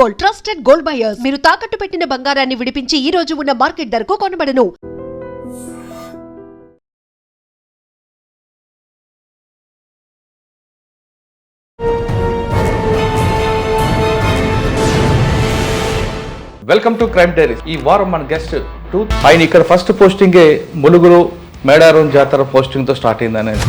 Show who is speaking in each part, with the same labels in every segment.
Speaker 1: Gold, trusted gold buyers. మీరు తాకట్టు పెట్టిన బంగారాన్ని విడిపించి ఈ రోజు ఉన్న మార్కెట్ ధరకు కొనబడను.
Speaker 2: Welcome to crime diaries. ఈ వారం మన గెస్ట్ ఆయన ఇక్కడ ఫస్ట్ పోస్టింగే ములుగురు మేడారం జాతర పోస్టింగ్తో స్టార్ట్ అయింది అనేది.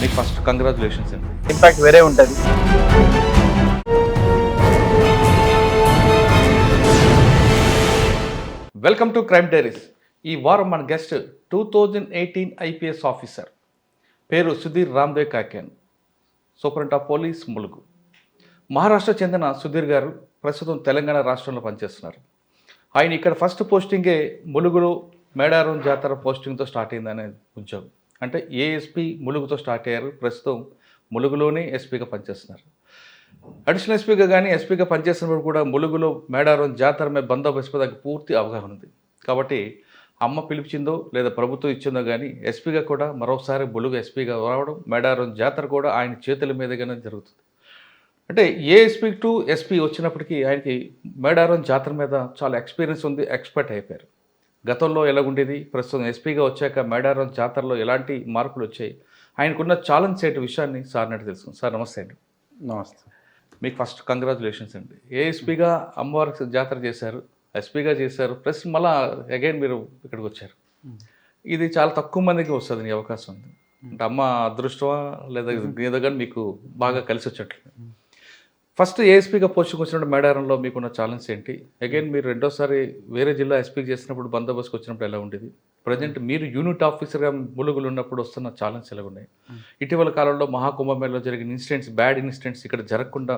Speaker 2: మీకు ఫస్ట్ కంగ్రాచులేషన్స్ అండి.
Speaker 3: ఇంపాక్ట్ వేరే ఉంటుంది.
Speaker 2: Welcome to crime diaries. ఈ వారం మన గెస్ట్ 2018 ఐపీఎస్ ఆఫీసర్, పేరు Sudhir Ramdev Kekan, superintendent of police Mulugu. Maharashtra చెందిన సుధీర్ గారు ప్రస్తుతం తెలంగాణ రాష్ట్రంలో పనిచేస్తున్నారు. ఆయన ఇక్కడ ఫస్ట్ పోస్టింగే ములుగులో మేడారం జాతర పోస్టింగ్తో స్టార్ట్ అయిందనే ఉద్యోగం. అంటే ఏఎస్పీ ములుగుతో స్టార్ట్ అయ్యారు. ప్రస్తుతం ములుగులోనే ఎస్పీగా పనిచేస్తున్నారు. అడిషనల్ ఎస్పీగా కానీ ఎస్పీగా పనిచేస్తున్నప్పుడు కూడా ములుగులో మేడారం జాతర మీద బందోబస్తు మీద పూర్తి అవగాహన ఉంది. కాబట్టి అమ్మ పిలిపించిందో లేదా ప్రభుత్వం ఇచ్చిందో కానీ ఎస్పీగా కూడా మరోసారి ములుగు ఎస్పీగా రావడం, మేడారం జాతర కూడా ఆయన చేతుల మీదుగానే జరుగుతుంది. అంటే ఏఎస్పీ టు ఎస్పీ వచ్చినప్పటికీ ఆయనకి మేడారం జాతర మీద చాలా ఎక్స్పీరియన్స్ ఉంది, ఎక్స్పర్ట్ అయిపోయారు. గతంలో ఎలాగుండేది, ప్రస్తుతం ఎస్పీగా వచ్చాక మేడారం జాతరలో ఎలాంటి మార్పులు వచ్చాయి, ఆయనకున్న ఛాలెంజ్ ఏంటి విషయాన్ని సార్ నట్టు తెలుసుకుంది. సార్ నమస్తే అండి.
Speaker 3: నమస్తే.
Speaker 2: మీకు ఫస్ట్ కంగ్రాచులేషన్స్ అండి. ఏఎస్పీగా అమ్మవారికి జాతర చేశారు, ఎస్పీగా చేశారు, ప్లస్ మళ్ళీ అగైన్ మీరు ఇక్కడికి వచ్చారు. ఇది చాలా తక్కువ మందికి వస్తుంది నీ అవకాశం ఉంది. అంటే అమ్మ అదృష్టమా లేదా ఏదో కానీ మీకు బాగా కలిసి వచ్చేట్లు. ఫస్ట్ ఏఎస్పీగా పోస్టింగ్ వచ్చినప్పుడు మేడారంలో మీకున్న ఛాలెంజ్ ఏంటి? అగైన్ మీరు రెండోసారి వేరే జిల్లా ఎస్పీకి చేసినప్పుడు బందోబస్తుకు వచ్చినప్పుడు ఎలా ఉండేది? ప్రజెంట్ మీరు యూనిట్ ఆఫీసర్గా ములుగులు ఉన్నప్పుడు వస్తున్న ఛాలెంజ్ ఎలా ఉన్నాయి? ఇటీవల కాలంలో మహాకుంభమేళలో జరిగిన ఇన్సిడెంట్స్, బ్యాడ్ ఇన్సిడెంట్స్ ఇక్కడ జరగకుండా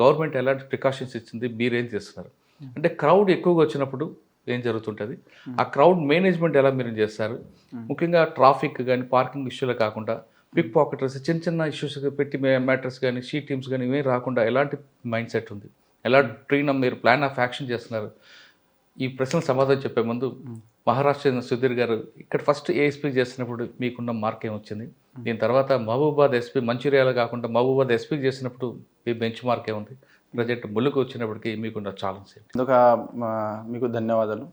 Speaker 2: గవర్నమెంట్ ఎలాంటి ప్రికాషన్స్ ఇచ్చింది, మీరేం చేస్తున్నారు? అంటే క్రౌడ్ ఎక్కువగా వచ్చినప్పుడు ఏం జరుగుతుంటుంది, ఆ క్రౌడ్ మేనేజ్మెంట్ ఎలా మీరు చేస్తారు? ముఖ్యంగా ట్రాఫిక్ కానీ పార్కింగ్ ఇష్యూలే కాకుండా పిక్ పాకెటర్స్, చిన్న చిన్న ఇష్యూస్ పెట్టి మ్యాటర్స్ కానీ షీ టీమ్స్ కానీ ఇవే రాకుండా ఎలాంటి మైండ్ సెట్ ఉంది, ఎలా మీరు ప్లాన్ ఆఫ్ యాక్షన్ చేస్తున్నారు? ఈ ప్రశ్నలు సమాధానం చెప్పే ముందు మహారాష్ట్ర సుధీర్ గారు ఇక్కడ ఫస్ట్ ఏఎస్పీ చేసినప్పుడు మీకున్న మార్క్ ఏమొచ్చింది? దీని తర్వాత మహబూబాద్ ఎస్పీ, మంచిర్యాల కాకుండా మహబూబాద్ ఎస్పీ చేసినప్పుడు మీ బెంచ్ మార్క్ ఏముంది? ప్రజెంట్ ములుగు వచ్చినప్పటికీ మీకున్న ఛాలెంజ్ ఏంటి?
Speaker 3: మీకు ధన్యవాదాలు.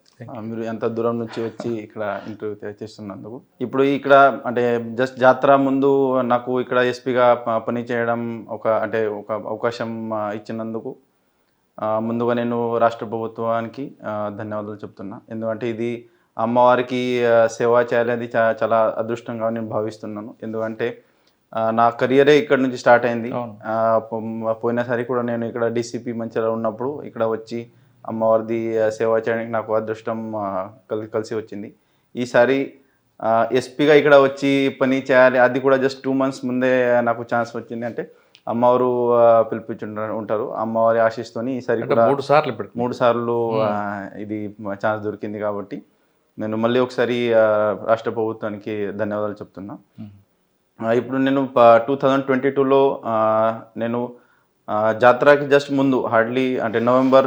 Speaker 3: మీరు ఎంత దూరం నుంచి వచ్చి ఇక్కడ ఇంటర్వ్యూ చేస్తున్నందుకు. ఇప్పుడు ఇక్కడ అంటే జస్ట్ జాతర ముందు నాకు ఇక్కడ ఎస్పీగా పని చేయడం ఒక అవకాశం ఇచ్చినందుకు ముందుగా నేను రాష్ట్ర ప్రభుత్వానికి ధన్యవాదాలు చెప్తున్నా. ఎందుకంటే ఇది అమ్మవారికి సేవ చేయాలి, చాలా అదృష్టంగా నేను భావిస్తున్నాను. ఎందుకంటే నా కెరియరే ఇక్కడ నుంచి స్టార్ట్ అయింది. పోయినసారి కూడా నేను ఇక్కడ డీసీపీ మంచిగా ఉన్నప్పుడు ఇక్కడ వచ్చి అమ్మవారిది సేవ చేయడానికి నాకు అదృష్టం కలిసి వచ్చింది. ఈసారి ఎస్పీగా ఇక్కడ వచ్చి పని చేయాలి, అది కూడా జస్ట్ 2 months ముందే నాకు ఛాన్స్ వచ్చింది. అంటే అమ్మవారు ఉంటారు, అమ్మవారి ఆశీస్తోని ఈసారి కూడా 3 సార్లు ఇది ఛాన్స్ దొరికింది. కాబట్టి నేను మళ్ళీ ఒకసారి రాష్ట్ర ప్రభుత్వానికి ధన్యవాదాలు చెప్తున్నా. ఇప్పుడు నేను 2022లో నేను జాతరకి జస్ట్ ముందు హార్డ్లీ అంటే November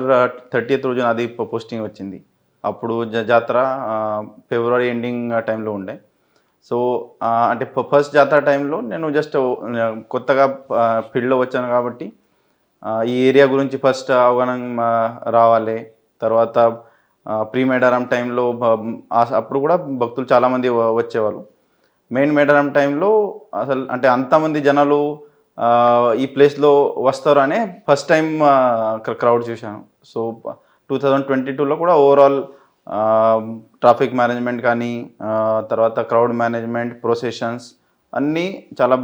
Speaker 3: 30th రోజున అది పోస్టింగ్ వచ్చింది. అప్పుడు జాతర ఫిబ్రవరి ఎండింగ్ టైంలో ఉండే. సో అంటే ఫస్ట్ జాతర టైంలో నేను జస్ట్ కొత్తగా ఫీల్డ్లో వచ్చాను కాబట్టి ఈ ఏరియా గురించి ఫస్ట్ అవగాహన రావాలి. తర్వాత ప్రీ మేడారం టైంలో అప్పుడు కూడా భక్తులు చాలామంది వచ్చేవాళ్ళు. మెయిన్ మేడారం టైంలో అసలు అంటే అంతమంది జనాలు ఈ ప్లేస్లో వస్తారు అనే ఫస్ట్ టైం క్రౌడ్ చూశాను. సో 2022లో కూడా ఓవరాల్ ట్రాఫిక్ మేనేజ్మెంట్ కానీ తర్వాత క్రౌడ్ మేనేజ్మెంట్, ప్రొసెషన్స్ అన్నీ చాలా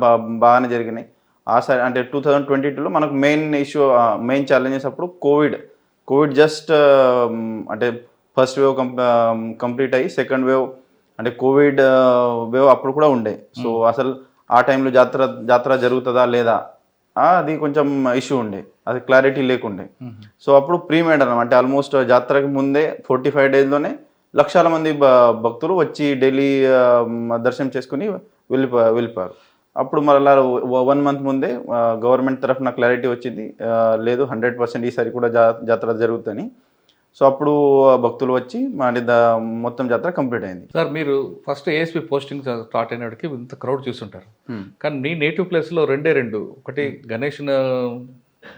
Speaker 3: బాగానే జరిగినాయి. అంటే 2022లో మనకు మెయిన్ ఛాలెంజెస్ అప్పుడు కోవిడ్ జస్ట్ అంటే ఫస్ట్ వేవ్ కంప్లీట్ అయ్యి సెకండ్ వేవ్ అంటే కోవిడ్ వేవ్ అప్పుడు కూడా ఉండే. సో అసలు ఆ టైంలో జాతర జరుగుతుందా లేదా అది కొంచెం ఇష్యూ ఉండే, అది క్లారిటీ లేకుండే. సో అప్పుడు ప్రీ మేడారం అంటే ఆల్మోస్ట్ జాతరకి ముందే 45 daysలోనే లక్షల మంది భక్తులు వచ్చి డైలీ దర్శనం చేసుకుని వెళ్ళిపోయారు. అప్పుడు మళ్ళీ 1 month ముందే గవర్నమెంట్ తరఫున క్లారిటీ వచ్చింది, లేదు 100% ఈసారి కూడా జాతర జరుగుతుందని. సో అప్పుడు భక్తులు వచ్చి మొత్తం జాతర కంప్లీట్ అయింది.
Speaker 2: సార్ మీరు ఫస్ట్ ఏఎస్పీ పోస్టింగ్ స్టార్ట్ అయినప్పటికీ ఇంత క్రౌడ్ చూస్తుంటారు, కానీ నీ నేటివ్ ప్లేస్లో రెండు ఒకటి గణేష్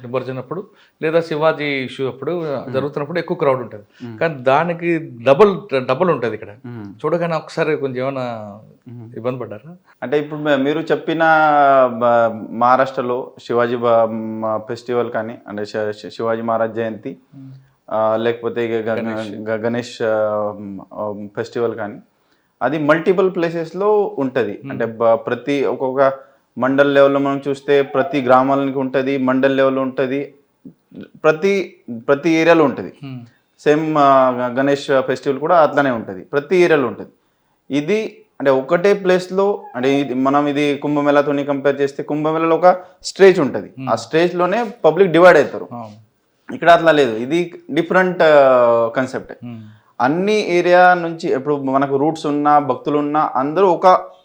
Speaker 2: నిమజ్జనం అప్పుడు లేదా శివాజీ ఇష్యూ అప్పుడు జరుగుతున్నప్పుడు ఎక్కువ క్రౌడ్ ఉంటుంది, కానీ దానికి డబుల్ ఉంటుంది ఇక్కడ. చూడగానే ఒకసారి కొంచెం ఏమైనా ఇబ్బంది పడ్డారా?
Speaker 3: అంటే ఇప్పుడు మీరు చెప్పిన మహారాష్ట్రలో శివాజీ ఫెస్టివల్ కానీ, అంటే శివాజీ మహారాజ్ జయంతి, లేకపోతే గణేష్ ఫెస్టివల్ కానీ, అది మల్టిపుల్ ప్లేసెస్లో ఉంటుంది. అంటే ప్రతి ఒక్కొక్క మండల్ లెవెల్లో మనం చూస్తే ప్రతి గ్రామాలకి ఉంటుంది, మండల్ లెవెల్లో ఉంటుంది, ప్రతి ఏరియాలో ఉంటుంది. సేమ్ గణేష్ ఫెస్టివల్ కూడా అట్లానే ఉంటుంది, ప్రతి ఏరియాలో ఉంటుంది. ఇది అంటే ఒకటే ప్లేస్లో, అంటే ఇది కుంభమేళాతో కంపేర్ చేస్తే కుంభమేళాలో ఒక స్టేజ్ ఉంటుంది, ఆ స్టేజ్లోనే పబ్లిక్ డివైడ్ అవుతారు. ఇక్కడ అట్లా లేదు, ఇది డిఫరెంట్ కాన్సెప్ట్. అన్ని ఏరియా నుంచి ఇప్పుడు మనకు రూట్స్ ఉన్న భక్తులు ఉన్న అందరూ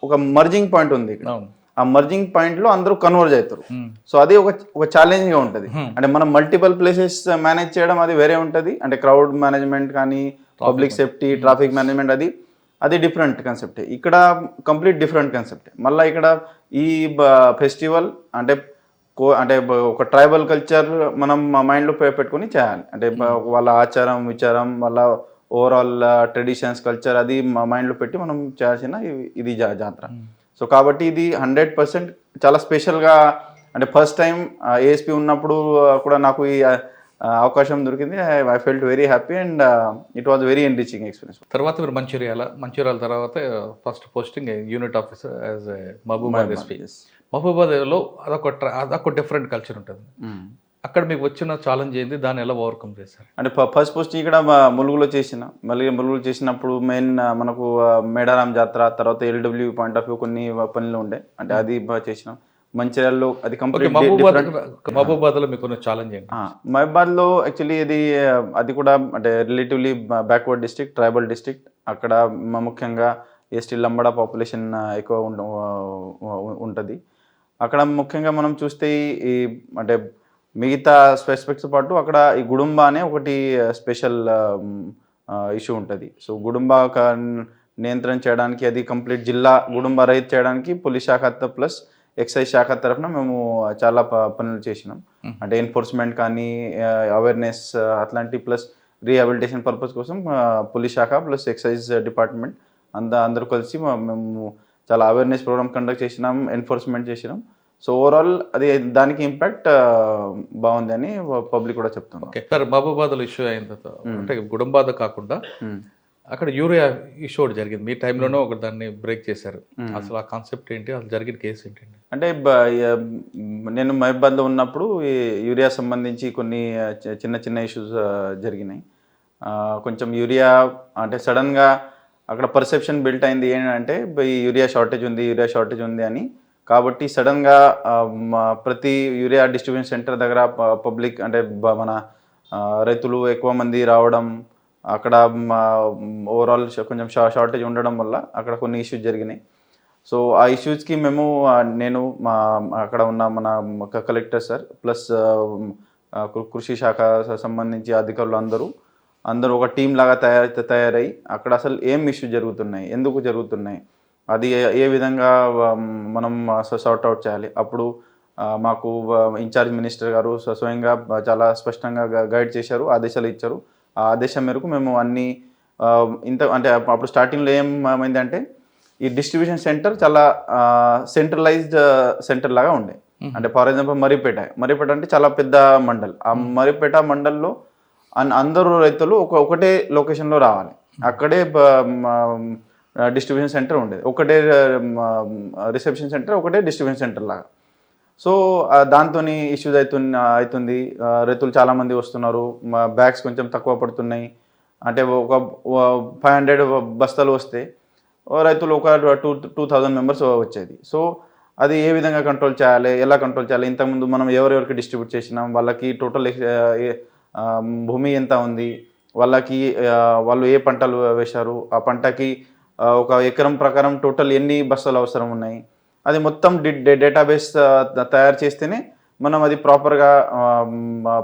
Speaker 3: ఒక మర్జింగ్ పాయింట్ ఉంది ఇక్కడ. ఆ మర్జింగ్ పాయింట్ లో అందరూ కన్వర్జ్ అవుతారు. సో అది ఒక ఛాలెంజ్ గా ఉంటుంది. అంటే మనం మల్టిపుల్ ప్లేసెస్ మేనేజ్ చేయడం అది వేరే ఉంటుంది. అంటే క్రౌడ్ మేనేజ్మెంట్ కానీ, పబ్లిక్ సేఫ్టీ, ట్రాఫిక్ మేనేజ్మెంట్, అది డిఫరెంట్ కాన్సెప్టే. ఇక్కడ కంప్లీట్ డిఫరెంట్ కాన్సెప్టే. మళ్ళీ ఇక్కడ ఈ ఫెస్టివల్ అంటే ఒక ట్రైబల్ కల్చర్ మనం మైండ్లో పెట్టుకుని చేయాలి. అంటే వాళ్ళ ఆచారం విచారం, వాళ్ళ ఓవరాల్ ట్రెడిషన్స్ కల్చర్ అది మైండ్లో పెట్టి మనం చేయాల్సిన ఇది జాతర. సో కాబట్టి ఇది 100% చాలా స్పెషల్గా, అంటే ఫస్ట్ టైం ఏఎస్పీ ఉన్నప్పుడు కూడా నాకు ఈ అవకాశం దొరికింది. I felt very happy and it was very enriching experience.
Speaker 2: తర్వాత మీరు మంచిర్యాల తర్వాత first posting unit officer as Mahabubabad SP. మహబూబాబాద్లో అదొక డిఫరెంట్ కల్చర్ ఉంటుంది. అక్కడ మీకు వచ్చిన ఛాలెంజ్ ఏంది, దాన్ని ఎలా ఓవర్కమ్ చేశారు?
Speaker 3: అంటే ఫస్ట్ పోస్టింగ్ ఇక్కడ ములుగులో చేసినప్పుడు మెయిన్ మనకు మేడారం జాతర, తర్వాత ఎల్డబ్ల్యూ పాయింట్ ఆఫ్ వ్యూ కొన్ని పనులు ఉండే, అంటే అది చేసినాం. మంచిర్యాలలో అది కంప్లీట్.
Speaker 2: మహబూబాబాద్లో మీకు ఛాలెంజ్ ఏంటి?
Speaker 3: మహబూబాబాద్లో యాక్చువల్లీ అది కూడా అంటే relatively backward district, tribal district. అక్కడ ముఖ్యంగా ఎస్టీ లంబాడా పాపులేషన్ ఎక్కువ ఉంటుంది. అక్కడ ముఖ్యంగా మనం చూస్తే అంటే మిగతా స్పెసిఫిక్స్ పాటు అక్కడ ఈ గుడుంబ అనే ఒకటి స్పెషల్ ఇష్యూ ఉంటుంది. సో గుడుంబ నియంత్రణ చేయడానికి, అది కంప్లీట్ జిల్లా గుడుంబ రహిత చేయడానికి పోలీస్ శాఖ ప్లస్ ఎక్సైజ్ శాఖ తరఫున మేము చాలా పనులు చేసినాం. అంటే ఎన్ఫోర్స్మెంట్ కానీ, అవేర్నెస్ అట్లాంటి, ప్లస్ రీహాబిలిటేషన్ పర్పస్ కోసం పోలీస్ శాఖ ప్లస్ ఎక్సైజ్ డిపార్ట్మెంట్ అందరూ కలిసి మేము చాలా అవేర్నెస్ ప్రోగ్రామ్ కండక్ట్ చేసినాం, ఎన్ఫోర్స్మెంట్ చేసినాం. సో ఓవరాల్ అది దానికి ఇంపాక్ట్ బాగుంది అని పబ్లిక్ కూడా చెప్తున్నాం.
Speaker 2: ఓకే సార్, మహబూబాబాద్లో ఇష్యూ అయిన తర్వాత అంటే గుడుంబాద కాకుండా అక్కడ యూరియా ఇష్యూ ఒకటి జరిగింది. మీ టైంలోనే ఒక దాన్ని బ్రేక్ చేశారు. అసలు ఆ కాన్సెప్ట్ ఏంటి, అసలు జరిగిన కేసు ఏంటండి?
Speaker 3: అంటే నేను మహబూబాబాద్లో ఉన్నప్పుడు ఈ యూరియా సంబంధించి కొన్ని చిన్న ఇష్యూస్ జరిగినాయి. కొంచెం యూరియా అంటే సడన్గా అక్కడ పర్సెప్షన్ బిల్ట్ అయింది ఏంటంటే ఈ యూరియా షార్టేజ్ ఉంది అని. కాబట్టి సడన్గా ప్రతి యూరియా డిస్ట్రిబ్యూషన్ సెంటర్ దగ్గర పబ్లిక్ అంటే మన రైతులు ఎక్కువ మంది రావడం, అక్కడ ఓవరాల్ కొంచెం షార్టేజ్ ఉండడం వల్ల అక్కడ కొన్ని ఇష్యూస్ జరిగినాయి. సో ఆ ఇష్యూస్కి నేను అక్కడ ఉన్న మన కలెక్టర్ సార్ ప్లస్ కృషి శాఖ సంబంధించి అధికారులు అందరూ ఒక టీం లాగా తయారై అక్కడ అసలు ఏం ఇష్యూస్ జరుగుతున్నాయి, ఎందుకు జరుగుతున్నాయి, అది ఏ విధంగా మనం సార్ట్ అవుట్ చేయాలి. అప్పుడు మాకు ఇన్ఛార్జ్ మినిస్టర్ గారు స్వయంగా చాలా స్పష్టంగా గైడ్ చేశారు, ఆదేశాలు ఇచ్చారు. ఆ ఆదేశం మేరకు మేము అన్ని అంటే అప్పుడు స్టార్టింగ్లో ఏమైందంటే ఈ డిస్ట్రిబ్యూషన్ సెంటర్ చాలా సెంట్రలైజ్డ్ సెంటర్ లాగా ఉండే. అంటే ఫర్ ఎగ్జాంపుల్ మర్రిపేట అంటే చాలా పెద్ద మండల్. ఆ మర్రిపేట మండల్లో అందరూ రైతులు ఒకటే లొకేషన్లో రావాలి. అక్కడే డిస్ట్రిబ్యూషన్ సెంటర్ ఉండేది, ఒకటే రిసెప్షన్ సెంటర్, ఒకటే డిస్ట్రిబ్యూషన్ సెంటర్ లాగా. సో దాంతో ఇష్యూస్ అవుతుంది. రైతులు చాలామంది వస్తున్నారు, బ్యాగ్స్ కొంచెం తక్కువ పడుతున్నాయి. అంటే ఒక 500 బస్తాలు వస్తే రైతులు ఒక 2,000 మెంబర్స్ వచ్చేది. సో అది ఏ విధంగా కంట్రోల్ చేయాలి, ఎలా కంట్రోల్ చేయాలి, ఇంతకుముందు మనం ఎవరెవరికి డిస్ట్రిబ్యూట్ చేసినాం, వాళ్ళకి టోటల్ భూమి ఎంత ఉంది, వాళ్ళకి వాళ్ళు ఏ పంటలు వేశారు, ఆ పంటకి ఒక ఎకరం ప్రకారం టోటల్ ఎన్ని బస్తాలు అవసరం ఉన్నాయి, అది మొత్తం డేటాబేస్ తయారు చేస్తేనే మనం అది ప్రాపర్గా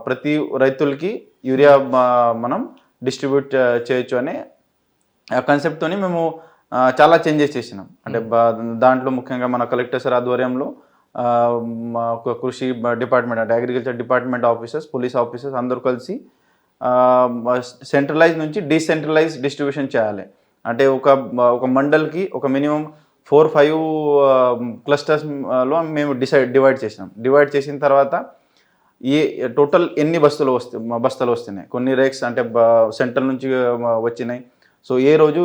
Speaker 3: ప్రతి రైతులకి యూరియా మనం డిస్ట్రిబ్యూట్ చేయొచ్చు అనే కాన్సెప్ట్తోని మేము చాలా చేంజెస్ చేసినాం. అంటే దాంట్లో ముఖ్యంగా మన కలెక్టర్ సార్ ఆధ్వర్యంలో కృషి డిపార్ట్మెంట్ అంటే agriculture department officers, police officers అందరూ కలిసి సెంట్రలైజ్ నుంచి డీసెంట్రలైజ్ డిస్ట్రిబ్యూషన్ చేయాలి. అంటే ఒక మండల్కి ఒక మినిమం 4-5 క్లస్టర్స్లో మేము డివైడ్ చేసినాం. డివైడ్ చేసిన తర్వాత టోటల్ ఎన్ని బస్తాలు వస్తున్నాయి, కొన్ని రేక్స్ అంటే సెంట్రల్ నుంచి వచ్చినాయి. సో ఏ రోజు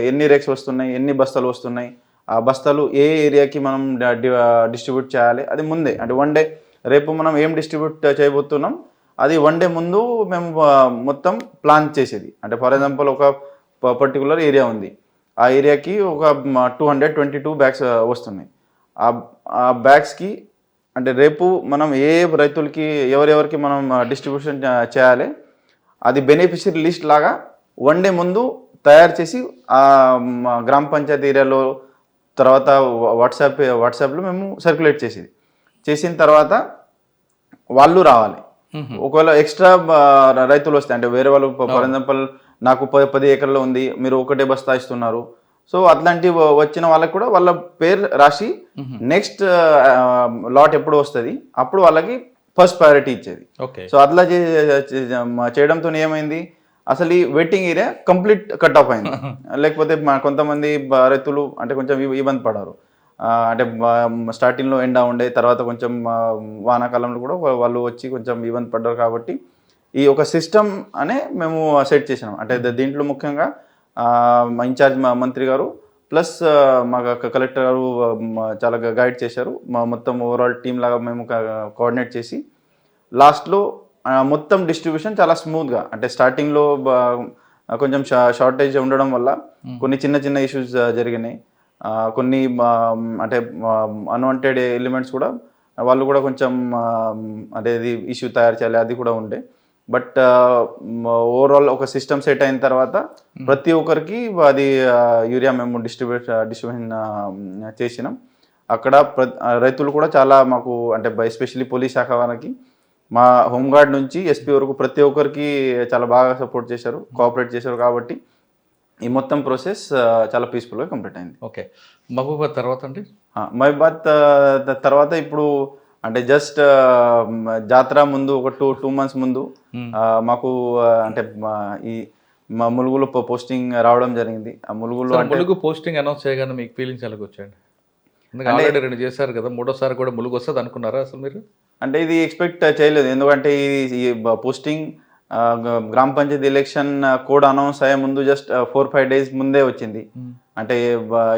Speaker 3: ఎన్ని రేక్స్ వస్తున్నాయి, ఎన్ని బస్తాలు వస్తున్నాయి, ఆ బస్తాలు ఏ ఏరియాకి మనం డిస్ట్రిబ్యూట్ చేయాలి, అది ముందే అంటే 1 డే రేపు మనం ఏం డిస్ట్రిబ్యూట్ చేయబోతున్నాం అది 1 డే ముందు మేము మొత్తం ప్లాన్ చేసేది. అంటే ఫర్ ఎగ్జాంపుల్ ఒక పర్టికులర్ ఏరియా ఉంది, ఆ ఏరియాకి ఒక 222 బ్యాగ్స్ వస్తున్నాయి. ఆ బ్యాగ్స్కి అంటే రేపు మనం ఏ రైతులకి ఎవరెవరికి మనం డిస్ట్రిబ్యూషన్ చేయాలి అది బెనిఫిషియరీ లిస్ట్ లాగా 1 డే ముందు తయారు చేసి గ్రామ పంచాయతీ ఏరియాలో తర్వాత వాట్సాప్లో మేము సర్క్యులేట్ చేసిన తర్వాత వాళ్ళు రావాలి. ఒకవేళ ఎక్స్ట్రా రైతులు వస్తాయి అంటే వేరే వాళ్ళు ఫర్ ఎగ్జాంపుల్ నాకు 10 ఎకర్లో ఉంది, మీరు 1 బస్తా ఇస్తున్నారు, సో అట్లాంటి వచ్చిన వాళ్ళకి కూడా వాళ్ళ పేరు రాసి నెక్స్ట్ లాట్ ఎప్పుడు వస్తుంది అప్పుడు వాళ్ళకి ఫస్ట్ ప్రయారిటీ ఇచ్చేది. సో అట్లా చేయడంతో ఏమైంది, అసలు ఈ waiting area complete cut off అయింది. లేకపోతే కొంతమంది రైతులు అంటే కొంచెం ఇబ్బంది పడారు. అంటే స్టార్టింగ్లో ఎండ ఉండే, తర్వాత కొంచెం వానాకాలంలో కూడా వాళ్ళు వచ్చి కొంచెం ఇబ్బంది పడ్డారు. కాబట్టి ఈ ఒక సిస్టమ్ అనే మేము సెట్ చేసినాం. అంటే దీంట్లో ముఖ్యంగా మా ఇన్ఛార్జ్ మా మంత్రి గారు ప్లస్ మా కలెక్టర్ గారు చాలా గైడ్ చేశారు. మా మొత్తం ఓవరాల్ టీమ్ లాగా మేము కోఆర్డినేట్ చేసి లాస్ట్లో మొత్తం డిస్ట్రిబ్యూషన్ చాలా స్మూత్గా, అంటే స్టార్టింగ్లో కొంచెం షార్టేజ్ ఉండడం వల్ల కొన్ని చిన్న ఇష్యూస్ జరిగినాయి. కొన్ని అంటే అన్వాంటెడ్ ఎలిమెంట్స్ కూడా వాళ్ళు కూడా కొంచెం అంటే ఇది ఇష్యూ తయారు చేయాలి అది కూడా ఉండే. బట్ ఓవరాల్ ఒక సిస్టమ్ సెట్ అయిన తర్వాత ప్రతి ఒక్కరికి అది యూరియా మేము డిస్ట్రిబ్యూషన్ చేసినాం. అక్కడ రైతులు కూడా చాలా మాకు అంటే ఎస్పెషల్లీ పోలీస్ శాఖ వారికి, మా హోంగార్డ్ నుంచి ఎస్పీ వరకు ప్రతి ఒక్కరికి చాలా బాగా సపోర్ట్ చేశారు, కోఆపరేట్ చేశారు. కాబట్టి ఈ మొత్తం ప్రాసెస్ చాలా పీస్ఫుల్గా కంప్లీట్ అయింది.
Speaker 2: ఓకే, మహబూబాద్ తర్వాత అండి?
Speaker 3: మహబూబాద్ తర్వాత ఇప్పుడు అంటే జస్ట్ జాతర ముందు ఒక 2 months ముందు మాకు అంటే ఈ మా ములుగులో పోస్టింగ్ రావడం జరిగింది. ఆ ములుగు
Speaker 2: పోస్టింగ్ అనౌన్స్ చేయగానే మీకు ఫీలింగ్స్ ఎలాగ వచ్చాయండి? ఎందుకంటే ఆల్రెడీ 2 చేశారు కదా, 3వసారి కూడా ములుగు వస్తుంది అనుకున్నారా అసలు మీరు?
Speaker 3: అంటే ఇది ఎక్స్పెక్ట్ చేయలేదు. ఎందుకంటే ఈ పోస్టింగ్ గ్రామ పంచాయతీ ఎలక్షన్ కోడ్ అనౌన్స్ అయ్యే ముందు జస్ట్ 4-5 days ముందే వచ్చింది. అంటే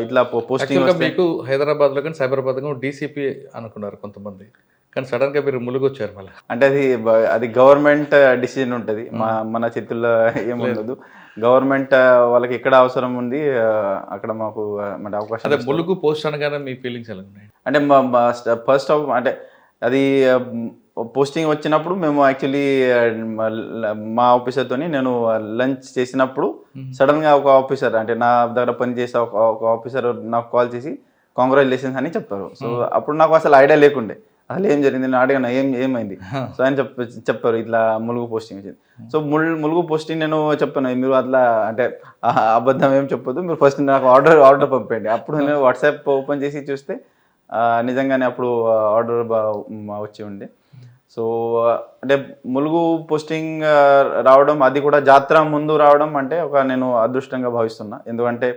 Speaker 3: ఇట్లా పోస్టింగ్
Speaker 2: మీకు హైదరాబాద్లో కానీ సైబరాబాద్ డీసీపీ అనుకున్నారు కొంతమంది, కానీ సడన్ గా మీరు ములుగు వచ్చారు మళ్ళీ.
Speaker 3: అంటే అది గవర్నమెంట్ డిసిజన్ ఉంటుంది, మన చేతుల్లో ఏముండదు. గవర్నమెంట్ వాళ్ళకి ఎక్కడ అవసరం ఉంది అక్కడ మాకు అంటే అవకాశం.
Speaker 2: అదే ములుగు పోస్ట్ అనగానే మీ ఫీలింగ్స్ ఎలా ఉన్నాయి?
Speaker 3: అంటే ఫస్ట్ అంటే అది పోస్టింగ్ వచ్చినప్పుడు మేము యాక్చువల్లీ మా ఆఫీసర్తో నేను లంచ్ చేసినప్పుడు సడన్గా ఒక ఆఫీసర్ అంటే నా దగ్గర పనిచేసే ఒక ఆఫీసర్ నాకు కాల్ చేసి కాంగ్రాచులేషన్స్ అని చెప్పారు. సో అప్పుడు నాకు అసలు ఐడియా లేకుండే అసలు ఏం జరిగింది, నేను అడిగాను ఏమైంది. సో ఆయన చెప్పారు ఇట్లా ములుగు పోస్టింగ్ వచ్చింది. సో ములుగు పోస్టింగ్ నేను చెప్పాను, మీరు అట్లా అంటే అబద్ధం ఏం చెప్పొద్దు, మీరు ఫస్ట్ నాకు ఆర్డర్ పంపండి. అప్పుడు నేను వాట్సాప్ ఓపెన్ చేసి చూస్తే నిజంగానే అప్పుడు ఆర్డర్ వచ్చి ఉండే. సో అంటే ములుగు పోస్టింగ్ రావడం అది కూడా జాతర ముందు రావడం అంటే నేను అదృష్టంగా భావిస్తున్నా. ఎందుకంటే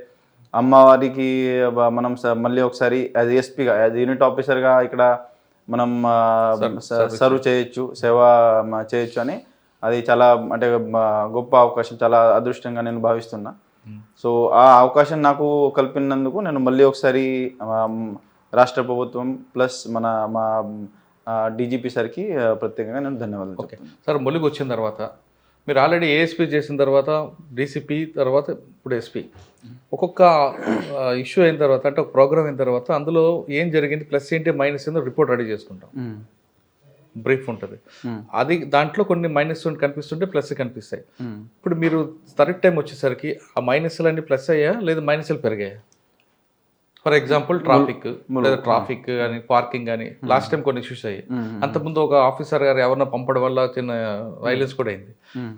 Speaker 3: అమ్మవారికి మనం మళ్ళీ ఒకసారి యాజ్ ఎస్పీగా యాజ్ యూనిట్ ఆఫీసర్గా ఇక్కడ మనం సర్వ్ చేయొచ్చు, సేవ చేయొచ్చు అని అది చాలా అంటే గొప్ప అవకాశం, చాలా అదృష్టంగా నేను భావిస్తున్నా. సో ఆ అవకాశం నాకు కల్పినందుకు నేను మళ్ళీ ఒకసారి రాష్ట్ర ప్రభుత్వం ప్లస్ మా డీజీపీ సార్కి ప్రత్యేకంగా నేను ధన్యవాదాలు.
Speaker 2: ఓకే సార్, ములుగు వచ్చిన తర్వాత మీరు ఆల్రెడీ ఏఎస్పీ చేసిన తర్వాత డీసీపీ తర్వాత ఇప్పుడు ఎస్పీ, ఒక్కొక్క ఇష్యూ అయిన తర్వాత అంటే ఒక ప్రోగ్రామ్ అయిన తర్వాత అందులో ఏం జరిగింది, ప్లస్ ఏంటి మైనస్ ఏందో రిపోర్ట్ రెడీ చేసుకుంటాం. బ్రీఫ్ ఉంటుంది. అది దాంట్లో కొన్ని మైనస్ కనిపిస్తుంటే ప్లస్ కనిపిస్తాయి. ఇప్పుడు మీరు థర్డ్ టైం వచ్చేసరికి ఆ మైనస్లు అన్ని ప్లస్ అయ్యా లేదా మైనస్లు పెరిగాయా? ఫర్ ఎగ్జాంపుల్ ట్రాఫిక్ కానీ పార్కింగ్ కానీ లాస్ట్ టైం కొన్ని ఇష్యూస్ అయ్యాయి. అంతకుముందు ఒక ఆఫీసర్ గారు ఎవరన్నా పంపడం వల్ల చిన్న వైలెన్స్ కూడా అయింది.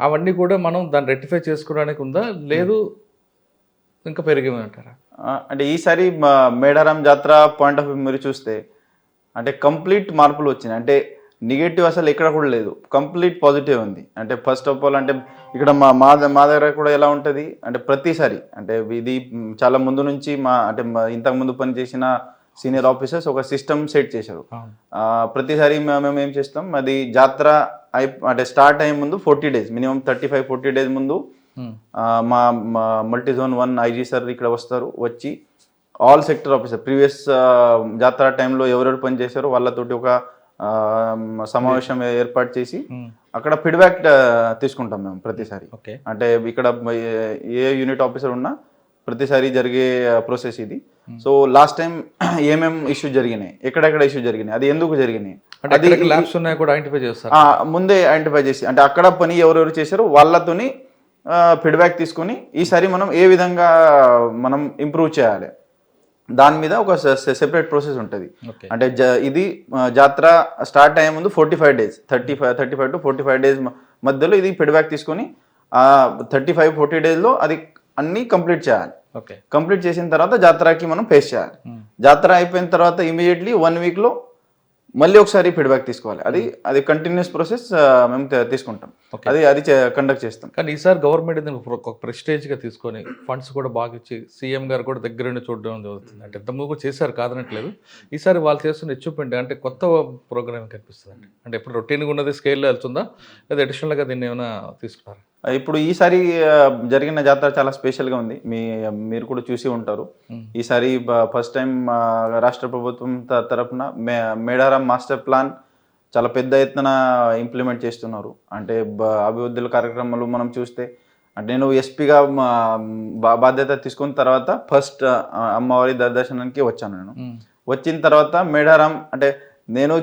Speaker 2: అవన్నీ కూడా మనం దాన్ని రెక్టిఫై చేసుకోవడానికి ఉందా, లేదు ఇంకా పెరిగేమంటారా?
Speaker 3: అంటే ఈసారి మేడారం జాతర పాయింట్ ఆఫ్ వ్యూ మీరు చూస్తే అంటే కంప్లీట్ మార్పులు వచ్చినాయి. అంటే నెగటివ్ అసలు ఎక్కడ కూడా లేదు, కంప్లీట్ పాజిటివ్ ఉంది. అంటే ఫస్ట్ ఆఫ్ ఆల్ అంటే ఇక్కడ మా దగ్గర కూడా ఎలా ఉంటుంది అంటే ప్రతిసారి అంటే ఇది చాలా ముందు నుంచి ఇంతకు ముందు పనిచేసిన సీనియర్ ఆఫీసర్స్ ఒక సిస్టమ్ సెట్ చేశారు. ప్రతిసారి మేము ఏం చేస్తాం, అది జాతర అంటే స్టార్ట్ అయ్యే ముందు 40 days మినిమం 35-40 days ముందు మా మల్టీ జోన్ 1 ఐజీ సార్ ఇక్కడ వస్తారు. వచ్చి ఆల్ సెక్టర్ ఆఫీసర్ ప్రీవియస్ జాతర టైంలో ఎవరెవరు పనిచేశారో వాళ్ళతోటి ఒక సమావేశం ఏర్పాటు చేసి అక్కడ ఫీడ్బ్యాక్ తీసుకుంటాం మేము ప్రతిసారి. అంటే ఇక్కడ ఏ యూనిట్ ఆఫీసర్ ఉన్నా ప్రతిసారి జరిగే ప్రాసెస్ ఇది. సో లాస్ట్ టైం ఏమేం ఇష్యూ జరిగినాయి, ఎక్కడెక్కడ ఇష్యూ జరిగినాయి, అది ఎందుకు జరిగినాయి,
Speaker 2: అది ల్యాబ్స్ ఉన్నాయో కూడా ఐడెంటిఫై చేస్తారు.
Speaker 3: ముందే ఐడెంటిఫై చేసి అంటే అక్కడ పని ఎవరెవరు చేశారో వాళ్ళతోని ఫీడ్బ్యాక్ తీసుకొని ఈసారి మనం ఏ విధంగా మనం ఇంప్రూవ్ చేయాలి దాని మీద ఒక సెపరేట్ ప్రాసెస్ ఉంటుంది. అంటే ఇది జాతర స్టార్ట్ అయ్యే ముందు 45 days 35 to 45 days మధ్యలో ఇది ఫీడ్బ్యాక్ తీసుకొని 35-40 daysలో అది అన్నీ కంప్లీట్ చేయాలి. కంప్లీట్ చేసిన తర్వాత జాతరకి మనం ఫేస్ చేయాలి. జాతర అయిపోయిన తర్వాత ఇమీడియట్లీ 1 weekలో మళ్ళీ ఒకసారి ఫీడ్బ్యాక్ తీసుకోవాలి. అది కంటిన్యూస్ ప్రాసెస్ మేము తీసుకుంటాం, అది కండక్ట్ చేస్తాం.
Speaker 2: కానీ ఈసారి గవర్నమెంట్ ఒక ప్రెస్టేజ్గా తీసుకొని ఫండ్స్ కూడా బాగా ఇచ్చి సీఎం గారు కూడా దగ్గరుండి చూడడం జరుగుతుంది. అంటే ఇంతకుముందు కూడా చేశారు కాదనట్లేదు, ఈసారి వాళ్ళు చేస్తున్న అచీవ్మెంట్ అంటే కొత్త ప్రోగ్రామ్ కనిపిస్తుంది. అంటే ఇప్పుడు రొటీన్గా ఉన్నది స్కేల్లో వెళ్తుందా లేదా అడిషనల్గా దీన్ని ఏమైనా తీసుకున్నారా?
Speaker 3: ఇప్పుడు ఈసారి జరిగిన జాతర చాలా స్పెషల్గా ఉంది, మీరు కూడా చూసి ఉంటారు. ఈసారి ఫస్ట్ టైం రాష్ట్ర ప్రభుత్వం తరఫున మేడారం మాస్టర్ ప్లాన్ చాలా పెద్ద ఎత్తున ఇంప్లిమెంట్ చేస్తున్నారు. అంటే అభివృద్ధుల కార్యక్రమాలు మనం చూస్తే అంటే నేను ఎస్పీగా బాధ్యత తీసుకున్న తర్వాత ఫస్ట్ అమ్మవారి దర్శనానికి వచ్చాను. నేను వచ్చిన తర్వాత మేడారం అంటే నేను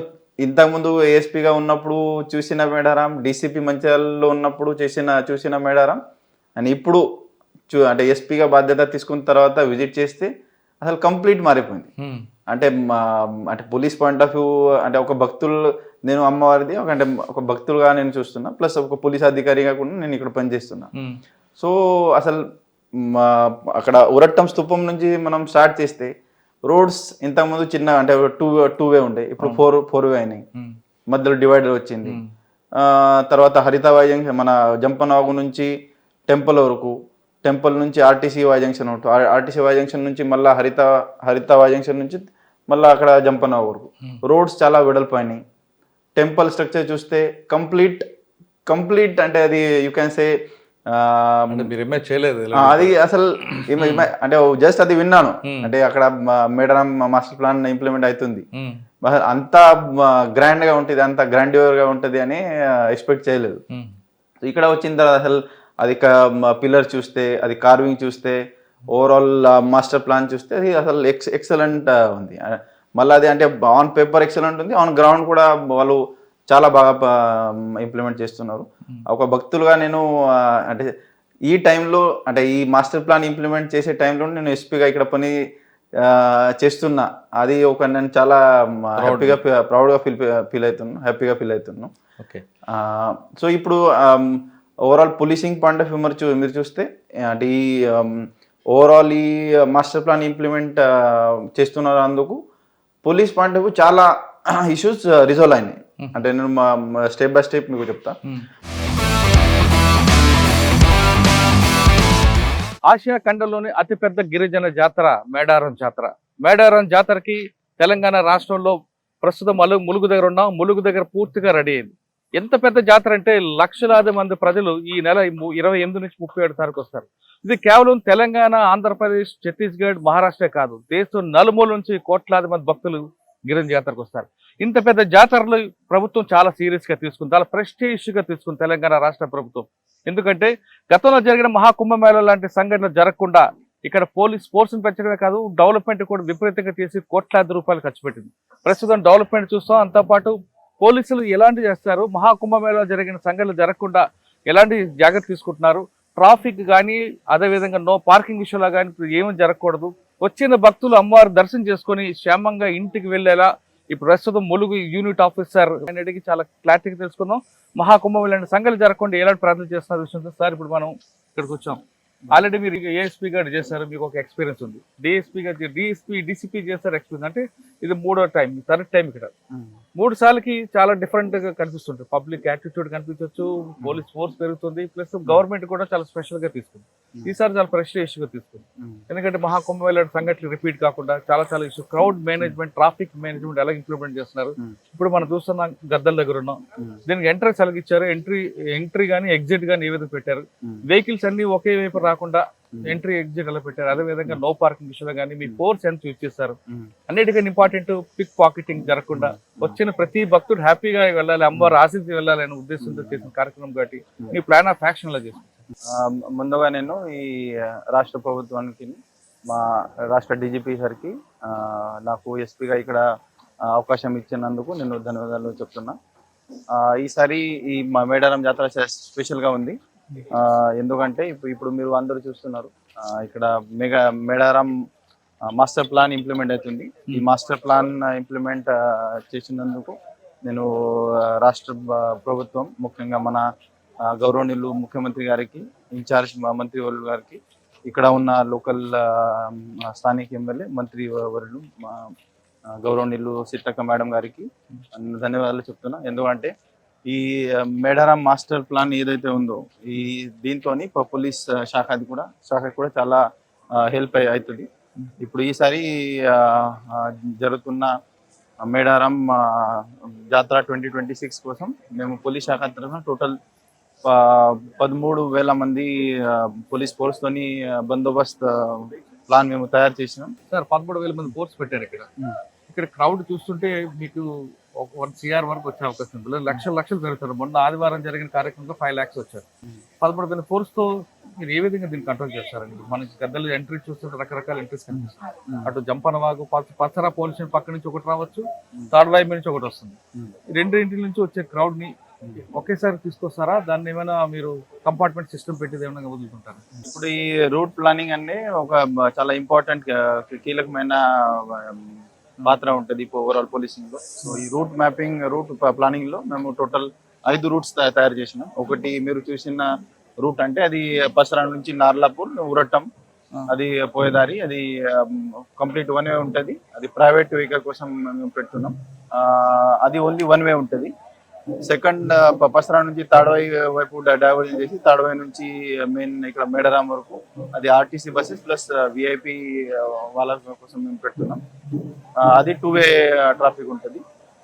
Speaker 3: ఇంతకుముందు ఏఎస్పీగా ఉన్నప్పుడు చూసిన మేడారం, డీసీపీ మంచిర్యాలలో ఉన్నప్పుడు చూసిన మేడారం అని ఇప్పుడు అంటే ఎస్పీగా బాధ్యత తీసుకున్న తర్వాత విజిట్ చేస్తే అసలు కంప్లీట్ మారిపోయింది. అంటే పోలీస్ పాయింట్ ఆఫ్ వ్యూ అంటే ఒక భక్తులు నేను అమ్మవారిది ఒక భక్తులుగా నేను చూస్తున్నా, ప్లస్ ఒక పోలీస్ అధికారిగా కూడా నేను ఇక్కడ పనిచేస్తున్నా. సో అసలు అక్కడ ఉరట్టం స్తూపం నుంచి మనం స్టార్ట్ చేస్తే రోడ్స్ ఇంతకుముందు చిన్న అంటే టూ వే ఉండే, ఇప్పుడు ఫోర్ వే అయినాయి, మధ్యలో డివైడర్ వచ్చింది. తర్వాత హరితవాయి జంక్షన్ మన జంపనవాగు నుంచి టెంపుల్ వరకు, టెంపుల్ నుంచి ఆర్టీసీ వాయి జంక్షన్ ఉంటుంది, ఆర్టీసీ వాయి జంక్షన్ నుంచి మళ్ళీ హరితవాయి జంక్షన్ నుంచి మళ్ళీ అక్కడ జంపనవాగు వరకు రోడ్స్ చాలా వెడల్పోయినాయి. టెంపుల్ స్ట్రక్చర్ చూస్తే కంప్లీట్ అంటే అది యూ క్యాన్ సే అది అసలు అంటే జస్ట్ అది విన్నాను. అంటే అక్కడ మేడారం మాస్టర్ ప్లాన్ ఇంప్లిమెంట్ అవుతుంది, అంత గ్రాండ్ గా ఉంటుంది, అంత గ్రాండ్యూర్ గా ఉంటుంది అని ఎక్స్పెక్ట్ చేయలేదు. ఇక్కడ వచ్చిన తర్వాత అసలు అది పిల్లర్ చూస్తే, అది కార్వింగ్ చూస్తే, ఓవరాల్ మాస్టర్ ప్లాన్ చూస్తే అది అసలు ఎక్సలెంట్ ఉంది. మళ్ళీ అది అంటే ఆన్ పేపర్ ఎక్సలెంట్ ఉంది, ఆన్ గ్రౌండ్ కూడా వాళ్ళు చాలా బాగా ఇంప్లిమెంట్ చేస్తున్నారు. ఒక భక్తులుగా నేను అంటే ఈ టైంలో అంటే ఈ మాస్టర్ ప్లాన్ ఇంప్లిమెంట్ చేసే టైంలో నేను ఎస్పీగా ఇక్కడ పని చేస్తున్నా, అది నేను చాలా ప్రౌడ్గా హ్యాపీగా ఫీల్ అవుతున్నాను. సో ఇప్పుడు overall policing point of view మీరు చూస్తే అంటే ఈ ఓవరాల్ ఈ మాస్టర్ ప్లాన్ ఇంప్లిమెంట్ చేస్తున్నారు, అందుకు పోలీస్ పాయింట్ ఆఫ్ వ్యూ చాలా ఇష్యూస్ రిజాల్వ్ అయినాయి. అంటే నేను స్టెప్ బై స్టెప్ మీకు చెప్తా.
Speaker 2: ఆసియా ఖండంలోని అతిపెద్ద గిరిజన జాతర మేడారం జాతరకి తెలంగాణ రాష్ట్రంలో ప్రస్తుతం ములుగు దగ్గర ఉన్నాం. ములుగు దగ్గర పూర్తిగా రెడీ అయింది. ఎంత పెద్ద జాతర అంటే లక్షలాది మంది ప్రజలు ఈ నెల 28 నుంచి 37 తారీఖు వస్తారు. ఇది కేవలం తెలంగాణ, ఆంధ్రప్రదేశ్, ఛత్తీస్గఢ్, మహారాష్ట్ర కాదు, దేశం నలుమూల నుంచి కోట్లాది మంది భక్తులు గిరిజన జాతరకు వస్తారు. ఇంత పెద్ద జాతరలు ప్రభుత్వం చాలా సీరియస్గా తీసుకుంది, చాలా ప్రెస్టీజియస్గా తీసుకుంది తెలంగాణ రాష్ట్ర ప్రభుత్వం. ఎందుకంటే గతంలో జరిగిన మహాకుంభమేళ లాంటి సంఘటనలు జరగకుండా ఇక్కడ పోలీస్ ఫోర్స్ని పెంచడమే కాదు, డెవలప్మెంట్ కూడా విపరీతంగా చేసి కోట్లాది రూపాయలు ఖర్చు పెట్టింది. ప్రస్తుతం డెవలప్మెంట్ చూస్తాం, అంతోపాటు పోలీసులు ఎలాంటి చేస్తారు, మహాకుంభమేళా జరిగిన సంఘటనలు జరగకుండా ఎలాంటి జాగ్రత్త తీసుకుంటున్నారు, ట్రాఫిక్ కానీ అదేవిధంగా నో పార్కింగ్ విషయంలో కానీ ఏమీ జరగకూడదు, వచ్చిన భక్తులు అమ్మవారి దర్శనం చేసుకొని క్షేమంగా ఇంటికి వెళ్ళేలా ఇప్పుడు ప్రస్తుతం ములుగు యూనిట్ ఆఫీసర్ అనేది చాలా క్లారిటీగా తెలుసుకుందాం. మహాకుంభమేళా సంఘటనలు జరగకుండా ఎలాంటి ప్రార్థన చేస్తున్నారు విషయంతో సార్ ఇప్పుడు మనం ఇక్కడికి వచ్చాం. ఆల్రెడీ మీరు ఏఎస్పీ గారు చేశారు, మీకు ఒక ఎక్స్పీరియన్స్ ఉంది. డీసీపీ చేస్తారు ఎక్స్పీరియన్స్, అంటే ఇది 3వ టైం, 3rd టైం ఇక్కడ. 3 సార్లకి చాలా డిఫరెంట్ గా కనిపిస్తుంది. పబ్లిక్ యాటిట్యూడ్ కనిపించవచ్చు, పోలీస్ ఫోర్స్ పెరుగుతుంది, ప్లస్ గవర్నమెంట్ కూడా చాలా స్పెషల్ గా తీసుకుంది. ఈసారి చాలా ప్రెస్టీజియస్ ఇష్యూగా తీసుకుంది. ఎందుకంటే మహాకుంభమేళా సంఘటనలు రిపీట్ కాకుండా చాలా issue, crowd management, traffic management ఎలా ఇంప్లిమెంట్ చేస్తున్నారు. ఇప్పుడు మనం చూస్తున్నాం, గద్దల దగ్గర ఉన్నాం, దీనికి ఎంట్రెన్స్ ఎలాగిచ్చారు, ఎంట్రీ కానీ ఎగ్జిట్ కానీ ఏ విధంగా పెట్టారు, వెహికల్స్ అన్ని ఒకే వైపు రాకుండా ఎంట్రీ ఎగ్జిట్ ఎలా పెట్టారు, అదే విధంగా నో పార్కింగ్ విషయంలో కానీ మీ ఫోర్స్ ఎంత యూజ్ చేస్తారు, అన్నిటికన్నా ఇంపార్టెంట్ పిక్ పాకెటింగ్ జరగకుండా వచ్చిన ప్రతి భక్తుడు హ్యాపీగా వెళ్ళాలి, అమ్మవారు ఆశించి వెళ్ళాలి అనే ఉద్దేశంతో చేసిన కార్యక్రమం కాబట్టి మీ ప్లాన్ ఆఫ్ యాక్షన్ లా చేస్తారు.
Speaker 3: ముందుగా నేను ఈ రాష్ట్ర ప్రభుత్వానికి, మా రాష్ట్ర డీజీపీ సార్కి నాకు ఎస్పీగా ఇక్కడ అవకాశం ఇచ్చినందుకు నేను ధన్యవాదాలు చెప్తున్నా. ఈసారి ఈ మేడారం జాతర స్పెషల్గా ఉంది. ఎందుకంటే ఇప్పుడు మీరు అందరూ చూస్తున్నారు, ఇక్కడ మేడారం మాస్టర్ ప్లాన్ ఇంప్లిమెంట్ అవుతుంది. ఈ మాస్టర్ ప్లాన్ ఇంప్లిమెంట్ చేసినందుకు నేను రాష్ట్ర ప్రభుత్వం, ముఖ్యంగా మన గౌరవనీయులు ముఖ్యమంత్రి గారికి, ఇన్ఛార్జ్ మంత్రి వర్యులు గారికి, ఇక్కడ ఉన్న లోకల్ స్థానిక ఎమ్మెల్యే మంత్రి వర్యులు గౌరవనీయులు సీతక్క మేడం గారికి ధన్యవాదాలు చెప్తున్నా. ఎందుకంటే ఈ మేడారం మాస్టర్ ప్లాన్ ఏదైతే ఉందో, ఈ దీంతో పోలీస్ శాఖకి కూడా చాలా హెల్ప్ అవుతుంది. ఇప్పుడు ఈసారి జరుగుతున్న మేడారం జాతర 2026 కోసం మేము పోలీస్ శాఖ తరఫున టోటల్ 13,000 మంది పోలీస్ ఫోర్స్ తోని బందోబస్త్ ప్లాన్ మేము తయారు చేసినాం.
Speaker 2: సార్ 13,000 మంది ఫోర్స్ పెట్టారు ఇక్కడ క్రౌడ్ చూస్తుంటే మీకు 1 CR వరకు వచ్చే అవకాశం ఉంది. లక్షలు జరుగుతారు. మొన్న ఆదివారం జరిగిన కార్యక్రమంలో 5 lakhs వచ్చారు. 13,000 ఫోర్స్ తో మీరు ఏ విధంగా దీన్ని కంట్రోల్ చేస్తారండి? మనకి గద్దలు ఎంట్రీ చూస్తుంటే రకరకాల ఎంట్రీస్ కనిపిస్తుంది. అటు జంపనవాగు, పచ్చరా పోలీస్ స్టేషన్ పక్క నుంచి ఒకటి రావచ్చు, థర్డ్ వైపు నుంచి ఒకటి వస్తుంది. రెండింటి నుంచి వచ్చే క్రౌడ్ ని ఒకేసారి తీసుకొస్తారా? దాన్ని ఏమైనా మీరు కంపార్ట్మెంట్ సిస్టమ్ పెట్టేది ఏమైనా వదులుకుంటారా?
Speaker 3: ఇప్పుడు ఈ రూట్ ప్లానింగ్ అనే ఒక చాలా ఇంపార్టెంట్ కీలకమైన పాత్ర ఉంటుంది ఓవరాల్ పోలీసింగ్ లో. సో ఈ రూట్ ప్లానింగ్ లో మేము టోటల్ 5 రూట్స్ తయారు చేసినాం. ఒకటి మీరు చూసిన రూట్ అంటే అది పసరా నుంచి నార్లాపూర్, ఉరట్టం, అది పోయేదారి, అది కంప్లీట్ 1 వే ఉంటుంది. అది ప్రైవేట్ వెహికల్ కోసం మేము పెడుతున్నాం. అది ఓన్లీ 1 వే ఉంటుంది. సెకండ్ పసరా నుంచి తాడవాయి వైపు డైవర్జన్ చేసి తాడవాయి నుంచి మెయిన్ ఇక్కడ మేడారం వరకు అది ఆర్టీసీ బస్సెస్ ప్లస్ విఐపి వాళ్ళ కోసం మేము పెడుతున్నాం. అది 2 వే ట్రాఫిక్ ఉంటుంది.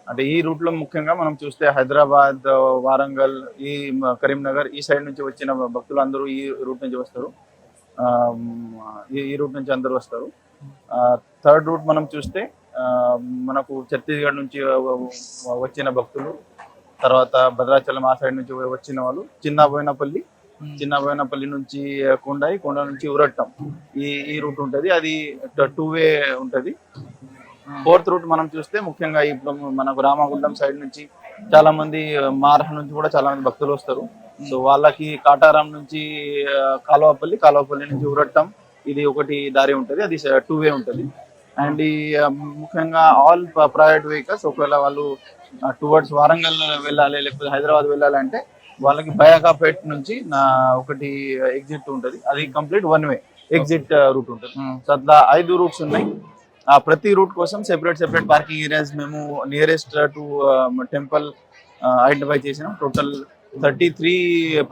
Speaker 3: అంటే ఈ రూట్ లో ముఖ్యంగా మనం చూస్తే హైదరాబాద్, వారంగల్, ఈ కరీంనగర్ ఈ సైడ్ నుంచి వచ్చిన భక్తులు అందరూ ఈ రూట్ నుంచి వస్తారు. ఈ రూట్ నుంచి అందరూ వస్తారు. థర్డ్ రూట్ మనం చూస్తే మనకు ఛత్తీస్గఢ్ నుంచి వచ్చిన భక్తులు, తర్వాత భద్రాచలం ఆ సైడ్ నుంచి వచ్చిన వాళ్ళు, చిన్నబోయినపల్లి నుంచి కొండ నుంచి ఉరట్టం ఈ రూట్ ఉంటుంది. అది 2 వే ఉంటుంది. ఫోర్త్ రూట్ మనం చూస్తే ముఖ్యంగా ఇప్పుడు మనకు రామగుండం సైడ్ నుంచి చాలా మంది, మహారాష్ట్ర నుంచి కూడా చాలా మంది భక్తులు వస్తారు. సో వాళ్ళకి కాటారం నుంచి కాలువపల్లి నుంచి ఉరట్టం, ఇది ఒకటి దారి ఉంటుంది. అది 2 వే ఉంటుంది. అండ్ ఈ ముఖ్యంగా ఆల్ ప్రైవేట్ వెహికల్స్ ఒకవేళ వాళ్ళు టువర్డ్స్ వారంగల్ వెళ్ళాలి లేకపోతే హైదరాబాద్ వెళ్ళాలంటే వాళ్ళకి బయాకాపేట్ నుంచి ఒకటి ఎగ్జిట్ ఉంటుంది. అది కంప్లీట్ 1 వే ఎగ్జిట్ రూట్ ఉంటుంది. సో అట్లా 5 రూట్స్ ఉన్నాయి. ప్రతి రూట్ కోసం సెపరేట్ పార్కింగ్ ఏరియాస్ మేము నియరెస్ట్ టు టెంపుల్ ఐడెంటిఫై చేసినాం. Total 33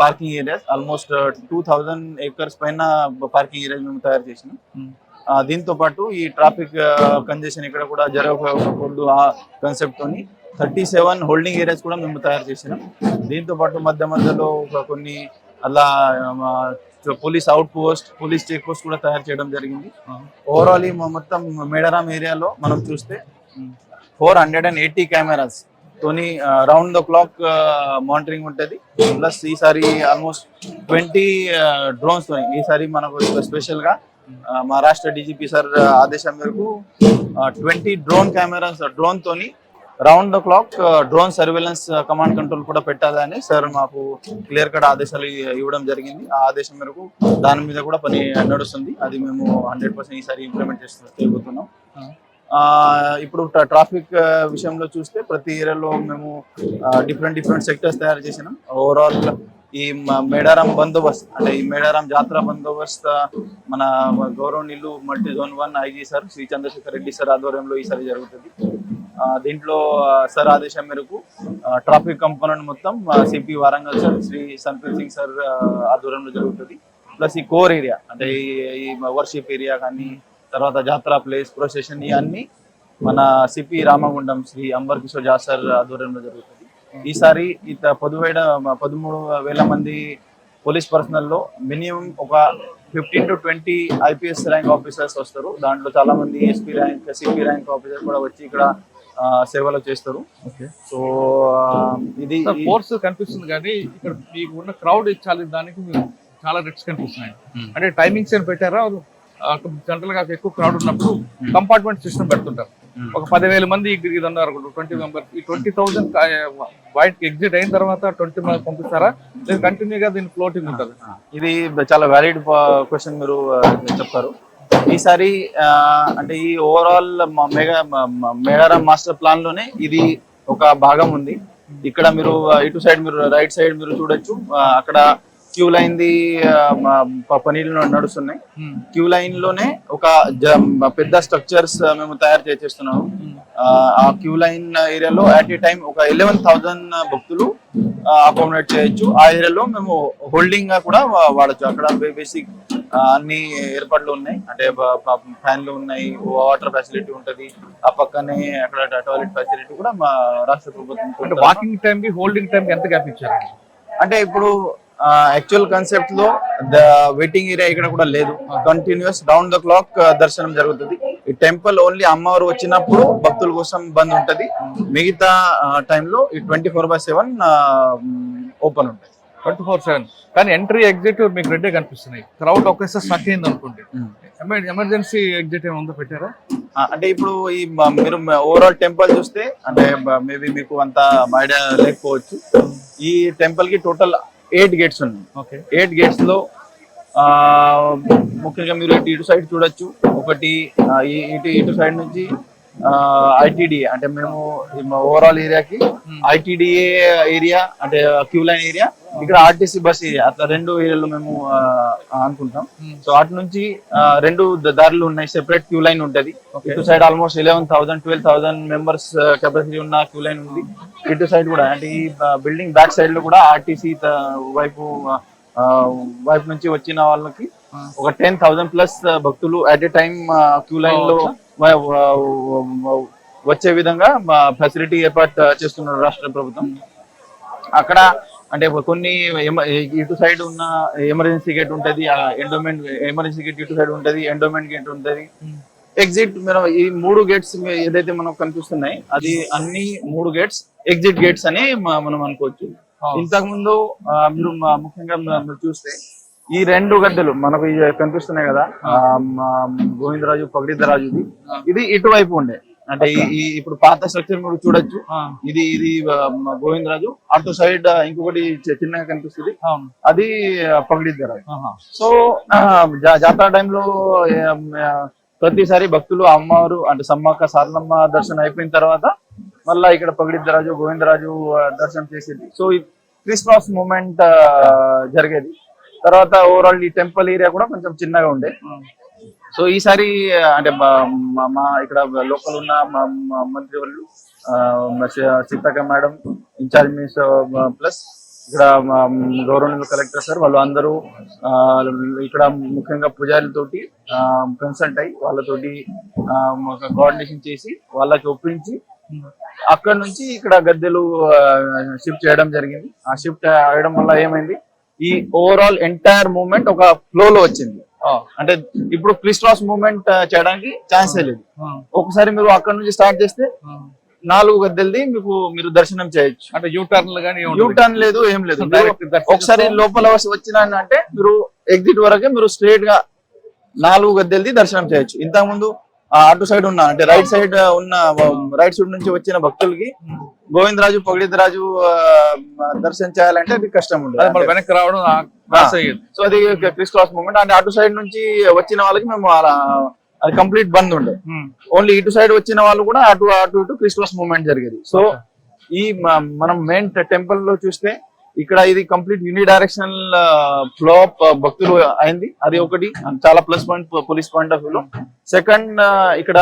Speaker 3: parking areas, almost 2,000 acres పైన పార్కింగ్ ఏరియాస్ మేము తయారు చేసినాం. దీంతో పాటు ఈ ట్రాఫిక్ కంజెషన్ ఇక్కడ కూడా జరగకూడదు ఆ కాన్సెప్ట్ తోని 37 హోల్డింగ్ ఏరియాస్ కూడా మేము తయారు చేసినాం. దీంతో పాటు మధ్యలో కొన్ని అలా police outpost, police check post కూడా తయారు చేయడం జరిగింది. ఓవరాల్ ఈ మొత్తం మేడారం ఏరియాలో మనం చూస్తే 480 కెమెరాస్ తోని రౌండ్ ద క్లాక్ మానిటరింగ్ ఉంటుంది. ప్లస్ ఈసారి ఆల్మోస్ట్ 20 డ్రోన్స్ తోని ఈసారి మనకు స్పెషల్ గా మా రాష్ట్ర డీజీపీ సార్ ఆదేశం మేరకు 20 డ్రోన్ కెమెరాస్ డ్రోన్ తోని round the clock drone surveillance command control కూడా పెట్టాలని సార్ మాకు క్లియర్ కట్ ఆదేశాలు ఇవ్వడం జరిగింది. ఆ ఆదేశం మేరకు దాని మీద కూడా పని నడుస్తుంది. అది మేము 100% ఈసారి ఇంప్లిమెంట్ చేయబోతున్నాం. ఇప్పుడు ట్రాఫిక్ విషయంలో చూస్తే ప్రతి ఏరియాలో మేము డిఫరెంట్ సెక్టర్స్ తయారు చేసినాం. ఓవరాల్ ఈ మేడారం బందోబస్త్ అంటే ఈ మేడారం జాతర బందోబస్త్ మన గౌరవనీయులు multi zone 1 IG sir Shri Chandrasekhar Reddy sir ఆధ్వర్యంలో ఈసారి జరుగుతుంది. దీంట్లో సార్ ఆదేశం మేరకు ట్రాఫిక్ కంపోనెంట్ మొత్తం CP Warangal sir Shri Sunpreet Singh sir ఆధ్వర్యంలో జరుగుతుంది. ప్లస్ ఈ కోర్ ఏరియా అంటే ఈ వర్షిప్ ఏరియా కానీ తర్వాత జాతర ప్లేస్ ప్రొసెషన్ ఇవన్నీ మన సిపి రామగుండం శ్రీ అంబర్ కిషోర్ జా సార్ ఆధ్వర్యంలో జరుగుతుంది. ఈసారి 13,000 మంది పోలీస్ పర్సనల్ లో మినిమం ఒక 15 to 20 ఐపీఎస్ ర్యాంక్ ఆఫీసర్స్ వస్తారు. దాంట్లో చాలా మంది SP rank CP rank officer కూడా వచ్చి ఇక్కడ సేవలు చేస్తారు. సో ఇది
Speaker 2: ఫోర్స్ కనిపిస్తుంది కానీ ఇక్కడ మీకు ఉన్న క్రౌడ్ ఇచ్చాలి దానికి చాలా రిస్క్ కనిపిస్తున్నాయి. అంటే టైమింగ్స్ ఏం పెట్టారా? జనరల్ గా ఎక్కువ క్రౌడ్ ఉన్నప్పుడు కంపార్ట్మెంట్ సిస్టమ్ పెడుతుంటారు. ఒక 10,000 మంది ఇది ఉన్నారు 20 మెంబర్స్. ఈ 20,000 బయటకి ఎగ్జిట్ అయిన తర్వాత 20 మంది పంపిస్తారా లేదా కంటిన్యూగా దీని ఫ్లోటింగ్ ఉంటుంది?
Speaker 3: ఇది చాలా వ్యాలిడ్ క్వశ్చన్ మీరు చెప్పారు. ఈసారి అంటే ఈ ఓవరాల్ మేడారం మాస్టర్ ప్లాన్ లోనే ఇది ఒక భాగం ఉంది. ఇక్కడ మీరు ఇటు సైడ్ మీరు రైట్ సైడ్ మీరు చూడొచ్చు. అక్కడ క్యూ లైన్ ది పనులు నడుస్తున్నాయి. క్యూ లైన్ లోనే ఒక పెద్ద స్ట్రక్చర్స్ మేము తయారు చేస్తున్నాము. ఆ క్యూ లైన్ ఏరియాలో అట్ ఏ టైం ఒక 11,000 భక్తులు అకామిడేట్ చేయొచ్చు. ఆ ఏరియాలో మేము హోల్డింగ్ గా కూడా వాడచ్చు. అక్కడ బేసిక్ అన్ని ఏర్పాట్లు ఉన్నాయి. అంటే ఫ్యాన్లు ఉన్నాయి, వాటర్ ఫెసిలిటీ ఉంటది. ఆ పక్కనే అక్కడ టాయిలెట్ ఫెసిలిటీ కూడా మా రాష్ట్ర ప్రభుత్వం.
Speaker 2: వాకింగ్ టైం కి హోల్డింగ్ టైం ఎంత గ్యాప్ ఇచ్చారు?
Speaker 3: అంటే ఇప్పుడు యాక్చువల్ కాన్సెప్ట్ లో వెయిటింగ్ ఏరియా ఇక్కడ కూడా లేదు. కంటిన్యూస్ రౌండ్ ద క్లాక్ దర్శనం జరుగుతుంది. ఈ టెంపుల్ ఓన్లీ అమ్మవారు వచ్చినప్పుడు భక్తుల కోసం బంద్ ఉంటది. మిగతా టైంలో ఈ 24/7 ఓపెన్ ఉంటుంది.
Speaker 2: 24/7 కానీ ఎంట్రీ ఎగ్జిట్ మీకు రెడ్డే కనిపిస్తున్నాయి. క్రౌడ్ ఒకేసారి స్టక్ అయింది అనుకోండి. ఎమర్జెన్సీ ఎగ్జిట్ ఏమైనా పెట్టారా?
Speaker 3: అంటే ఇప్పుడు ఈ మీరు ఓవరాల్ టెంపుల్ చూస్తే అంటే మేబీ మీకు అంత ఐడియా లేకపోవచ్చు. ఈ టెంపుల్ కి టోటల్ 8 గేట్స్ ఉన్నాయి. 8 గేట్స్ లో ముఖ్యంగా మీరు ఇటు సైడ్ చూడొచ్చు. ఒకటి ఇటు సైడ్ నుంచి ఐటీడీఏ అంటే మేము ఓవరాల్ ఏరియాకి ఐటీడీఏ ఏరియా అంటే క్యూ లైన్ ఏరియా, ఇక్కడ ఆర్టీసీ బస్ ఏరియా, అట్లా 2 ఏరియాలు మేము అనుకుంటాం. సో అటు నుంచి 2 దారులు ఉన్నాయి. సెపరేట్ క్యూ లైన్ ఉంటది. ఇటు సైడ్ ఆల్మోస్ట్ 11,000 12,000 మెంబర్స్ కెపాసిటీ ఉన్న క్యూ లైన్ ఉంది. ఇటు సైడ్ కూడా అంటే ఈ బిల్డింగ్ బ్యాక్ సైడ్ లో కూడా ఆర్టీసీ వైపు నుంచి వచ్చిన వాళ్ళకి ఒక 10,000 ప్లస్ భక్తులు at a time queue line లో వచ్చే విధంగా ఫెసిలిటీ ఏర్పాటు చేస్తున్నారు రాష్ట్ర ప్రభుత్వం. అక్కడ అంటే కొన్ని ఇటు సైడ్ ఉన్న ఎమర్జెన్సీ గేట్ ఉంటది, ఎండోమెంట్ ఎమర్జెన్సీ గేట్ ఇటు సైడ్ ఉంటది, ఎండోమెంట్ గేట్ ఉంటది, ఎగ్జిట్. మనం ఈ 3 గేట్స్ ఏదైతే మనకు కనిపిస్తున్నాయి అది అన్ని 3 గేట్స్ ఎగ్జిట్ గేట్స్ అని మనం అనుకోవచ్చు. ఇంతకు ముందు మీరు ముఖ్యంగా మీరు చూస్తే ఈ 2 గద్దెలు మనకు కనిపిస్తున్నాయి కదా, గోవిందరాజు పగడిద్దరాజుది, ఇది ఇటువైపు ఉండే. అంటే ఈ ఇప్పుడు పాత స్ట్రక్చర్ మీరు చూడొచ్చు. ఇది గోవిందరాజు. అటు సైడ్ ఇంకొకటి చిన్నగా కనిపిస్తుంది, అది పగడిద్దరాజు. సో జాతర టైంలో ప్రతిసారి భక్తులు అమ్మవారు అంటే సమ్మక్క సారలమ్మ దర్శనం అయిపోయిన తర్వాత మళ్ళా ఇక్కడ పగడిద్దరాజు గోవిందరాజు దర్శనం చేసేది. సో ఈ క్రిస్మస్ మూమెంట్ జరిగేది. తర్వాత ఓవరాల్ ఈ టెంపుల్ ఏరియా కూడా కొంచెం చిన్నగా ఉండే. సో ఈసారి అంటే మా ఇక్కడ లోకల్ ఉన్న మంత్రి వాళ్ళు Seethakka madam incharge minister plus ఇక్కడ గవర్నమెంట్ కలెక్టర్ సార్ వాళ్ళు అందరూ ఇక్కడ ముఖ్యంగా పూజారులతోటి కన్సల్ట్ అయ్యి వాళ్ళతోటి కోఆర్డినేషన్ చేసి వాళ్ళకి ఒప్పించి అక్కడ నుంచి ఇక్కడ గద్దెలు షిఫ్ట్ చేయడం జరిగింది. ఆ షిఫ్ట్ అయ్యడం వల్ల ఏమైంది, ఈ ఓవరాల్ ఎంటైర్ మూవ్మెంట్ ఒక ఫ్లో లో వచ్చింది. అంటే ఇప్పుడు క్రిస్మస్ మూవ్మెంట్ చేయడానికి ఛాన్సే లేదు. ఒకసారి మీరు అక్కడ నుంచి స్టార్ట్ చేస్తే 4 గద్దెలది మీరు దర్శనం చేయొచ్చు.
Speaker 2: అంటే
Speaker 3: యూటర్న్ లేదు, ఏం లేదు. ఒకసారి లోపల వచ్చిన అంటే మీరు ఎగ్జిట్ వరకే మీరు స్ట్రేట్ గా 4 గద్దెలది దర్శనం చేయొచ్చు. ఇంతకు ముందు అటు సైడ్ ఉన్న అంటే రైట్ సైడ్ ఉన్న రైట్ సైడ్ నుంచి వచ్చిన భక్తులకి గోవిందరాజు పొగిడితరాజు దర్శనం చేయాలంటే అది కష్టం
Speaker 2: అది మరి
Speaker 3: ఉండదు.
Speaker 2: వెనక్కి రావడం cross అయ్యేది.
Speaker 3: సో అది క్రిస్ క్రాస్ మూమెంట్ అంటే అటు సైడ్ నుంచి వచ్చిన వాళ్ళకి మేము అది కంప్లీట్ బంద్ ఉండే. ఓన్లీ ఇటు సైడ్ వచ్చిన వాళ్ళు కూడా అటు అటు ఇటు క్రిస్ క్రాస్ మూమెంట్ జరిగేది. సో ఈ మనం మెయిన్ టెంపుల్ లో చూస్తే ఇక్కడ ఇది complete uni directional flow of భక్తులు అయింది. అది ఒకటి చాలా plus point police point of వ్యూలో. సెకండ్ ఇక్కడ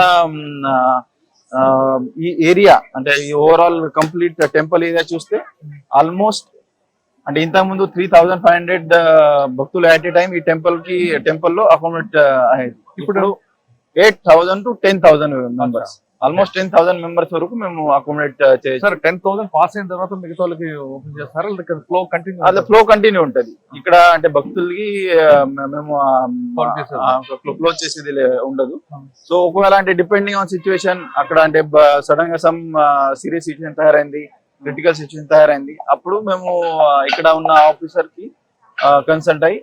Speaker 3: ఈ ఏరియా అంటే ఈ ఓవరాల్ కంప్లీట్ టెంపుల్ ఏరియా చూస్తే ఆల్మోస్ట్ అంటే ఇంతకు ముందు 3500 భక్తులు అట్ ఏ టైం ఈ టెంపుల్ లో అకామిడేట్ అయ్యేది. ఇప్పుడు 8000 to 10,000 మెంబర్స్, ఆల్మోస్ట్ 10,000 మెంబర్స్ వరకు మేము అకామిడేట్ చేయొచ్చు.
Speaker 2: సార్ 10,000 పాస్ అయిన తర్వాత మిగతా వాళ్ళకి ఓపెన్ చేస్తారా? ఫ్లో కంటిన్యూ
Speaker 3: అదే ఫ్లో కంటిన్యూ ఉంటది ఇక్కడ. అంటే భక్తులకి మేము క్లోజ్ చేసేది ఉండదు. సో ఒకవేళ అంటే డిపెండింగ్ ఆన్ సిచ్యువేషన్ అక్కడ అంటే సడన్ గా సమ్ సీరియస్ సిచ్యువేషన్ తయారైంది, క్రిటికల్ సిచ్యువేషన్ తయారైంది, అప్పుడు మేము ఇక్కడ ఉన్న ఆఫీసర్ కి కన్సల్ట్ అయ్యి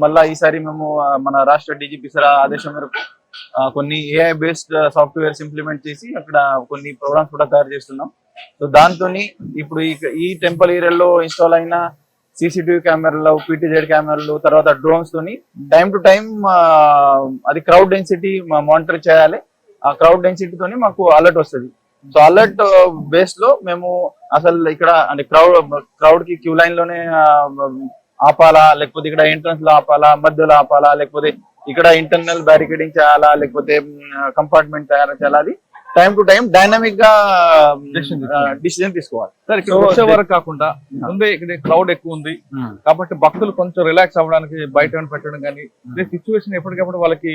Speaker 3: మళ్ళా ఈసారి మేము మన రాష్ట్ర డీజీపీ సార్ ఆదేశం మేరకు కొన్ని ఏఐ బేస్డ్ సాఫ్ట్వేర్స్ ఇంప్లిమెంట్ చేసి అక్కడ కొన్ని ప్రోగ్రామ్స్ కూడా తయారు చేస్తున్నాం. సో దాంతో ఇప్పుడు ఈ టెంపుల్ ఏరియాలో ఇన్స్టాల్ అయిన సీసీటీవీ కెమెరాలు, పీటీజెడ్ కెమెరాలు, తర్వాత డ్రోన్స్ తోని టైం టు టైం అది క్రౌడ్ డెన్సిటీ మానిటర్ చేయాలి. ఆ క్రౌడ్ డెన్సిటీ తోని మాకు అలర్ట్ వస్తుంది. సో అలర్ట్ బేస్ లో మేము అసలు ఇక్కడ అంటే క్రౌడ్ కి క్యూ లైన్ లోనే ఆపాలా, లేకపోతే ఇక్కడ ఎంట్రన్స్ లో ఆపాలా, మధ్యలో ఆపాలా, లేకపోతే ఇక్కడ ఇంటర్నల్ బ్యారికేడింగ్ చేయాలా, లేకపోతే కంపార్ట్మెంట్ తయారు చేయాలా, అది టైం టు టైం డైనమిక్ గా డిసిజన్ తీసుకోవాలి.
Speaker 2: సార్ ఇక్కడ వచ్చే వరకు కాకుండా ముందే ఇక్కడ క్రౌడ్ ఎక్కువ ఉంది కాబట్టి భక్తులు కొంచెం రిలాక్స్ అవ్వడానికి బయట పెట్టడం కానీ సిచ్యువేషన్ ఎప్పటికప్పుడు వాళ్ళకి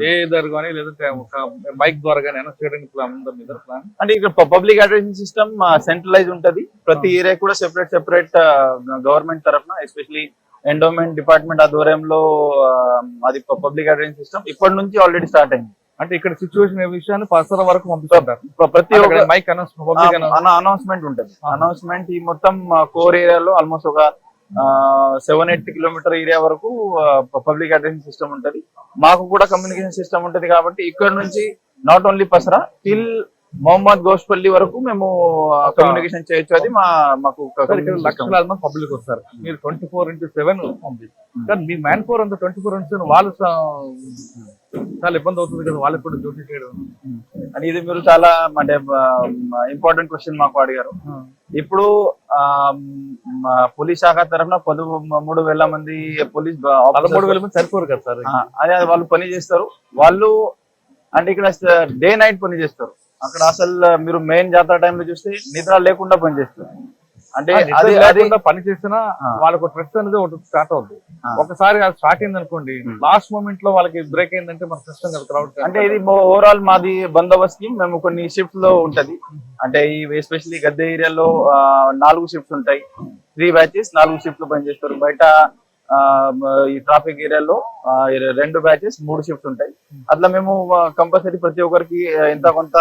Speaker 2: ఏ ద్వారా కానీ లేదంటే ఒక మైక్ ద్వారా కానీ అనౌన్స్ చేయడానికి ప్లాన్ ఉందా మీ ప్లాన్?
Speaker 3: అంటే ఇక్కడ పబ్లిక్ అడ్రసింగ్ సిస్టమ్ సెంట్రలైజ్ ఉంటది. ప్రతి ఏరియా కూడా సెపరేట్ గవర్నమెంట్ తరఫున ఎస్పెషలీ ఎండోమెంట్ డిపార్ట్మెంట్ ఆధ్వర్యంలో అది పబ్లిక్ అడ్రసింగ్ సిస్టమ్ ఇప్పటి నుంచి ఆల్రెడీ స్టార్ట్ అయింది.
Speaker 2: అంటే ఇక్కడ సిచ్యువేషన్ విషయాన్ని పరిసర వరకు పంపిస్తుంటారు.
Speaker 3: ప్రతి ఒక్క
Speaker 2: మైక్
Speaker 3: అనౌన్స్మెంట్ ఉంటుంది. అనౌన్స్మెంట్ ఈ మొత్తం కోర్ ఏరియాలో ఆల్మోస్ట్ ఒక 7-8 కిలోమీటర్ ఏరియా వరకు పబ్లిక్ అడ్రసింగ్ సిస్టమ్ ఉంటది. మాకు కూడా కమ్యూనికేషన్ సిస్టమ్ ఉంటది కాబట్టి ఇక్కడ నుంచి not only Pasara till Mohammed Goshpalli వరకు మేము కమ్యూనికేషన్ చేయొచ్చు. అది మాకు
Speaker 2: లక్షలాది మంది పబ్లిక్ వస్తారు. మీరు 24/7 పంపిస్తారు కానీ మీ మ్యాన్ పవర్ అంతా 24/7 వాళ్ళు చాలా ఇబ్బంది అవుతుంది కదా వాళ్ళకి కూడా డ్యూటీ చేయడం.
Speaker 3: అని ఇది మీరు చాలా అంటే ఇంపార్టెంట్ క్వశ్చన్ మాకు అడిగారు. ఇప్పుడు పోలీస్ శాఖ తరఫున 13,000 మంది పోలీస్
Speaker 2: 13,000 మంది సరిపోరు కదా సార్.
Speaker 3: అదే వాళ్ళు పని చేస్తారు. వాళ్ళు అంటే ఇక్కడ డే నైట్ పని చేస్తారు. అక్కడ అసలు మీరు మెయిన్ జాతర టైంలో చూస్తే నిద్ర లేకుండా పని చేస్తారు. అంటే
Speaker 2: అది పని చేసినా వాళ్ళకు స్ట్రెస్ అనేది ఒకటి స్టార్ట్ అవుతుంది. ఒకసారి అది స్టార్ట్ అయింది అనుకోండి, లాస్ట్ మూమెంట్ లో వాళ్ళకి బ్రేక్ అయిందంటే మనకు కష్టం కదా క్రౌడ్.
Speaker 3: అంటే ఇది ఓవరాల్ మాది బందోబస్తు మేము కొన్ని షిఫ్ట్స్ లో ఉంటది. అంటే ఈ ఎస్పెషల్లీ గద్దె ఏరియాలో 4 షిఫ్ట్స్ ఉంటాయి. 3 బ్యాచెస్ 4 షిఫ్ట్లు పనిచేస్తారు. బయట ఈ ట్రాఫిక్ ఏరియాలో 2 బ్యాచెస్ 3 షిఫ్ట్స్ ఉంటాయి. అట్లా మేము కంపల్సరీ ప్రతి ఒక్కరికి ఎంత కొంత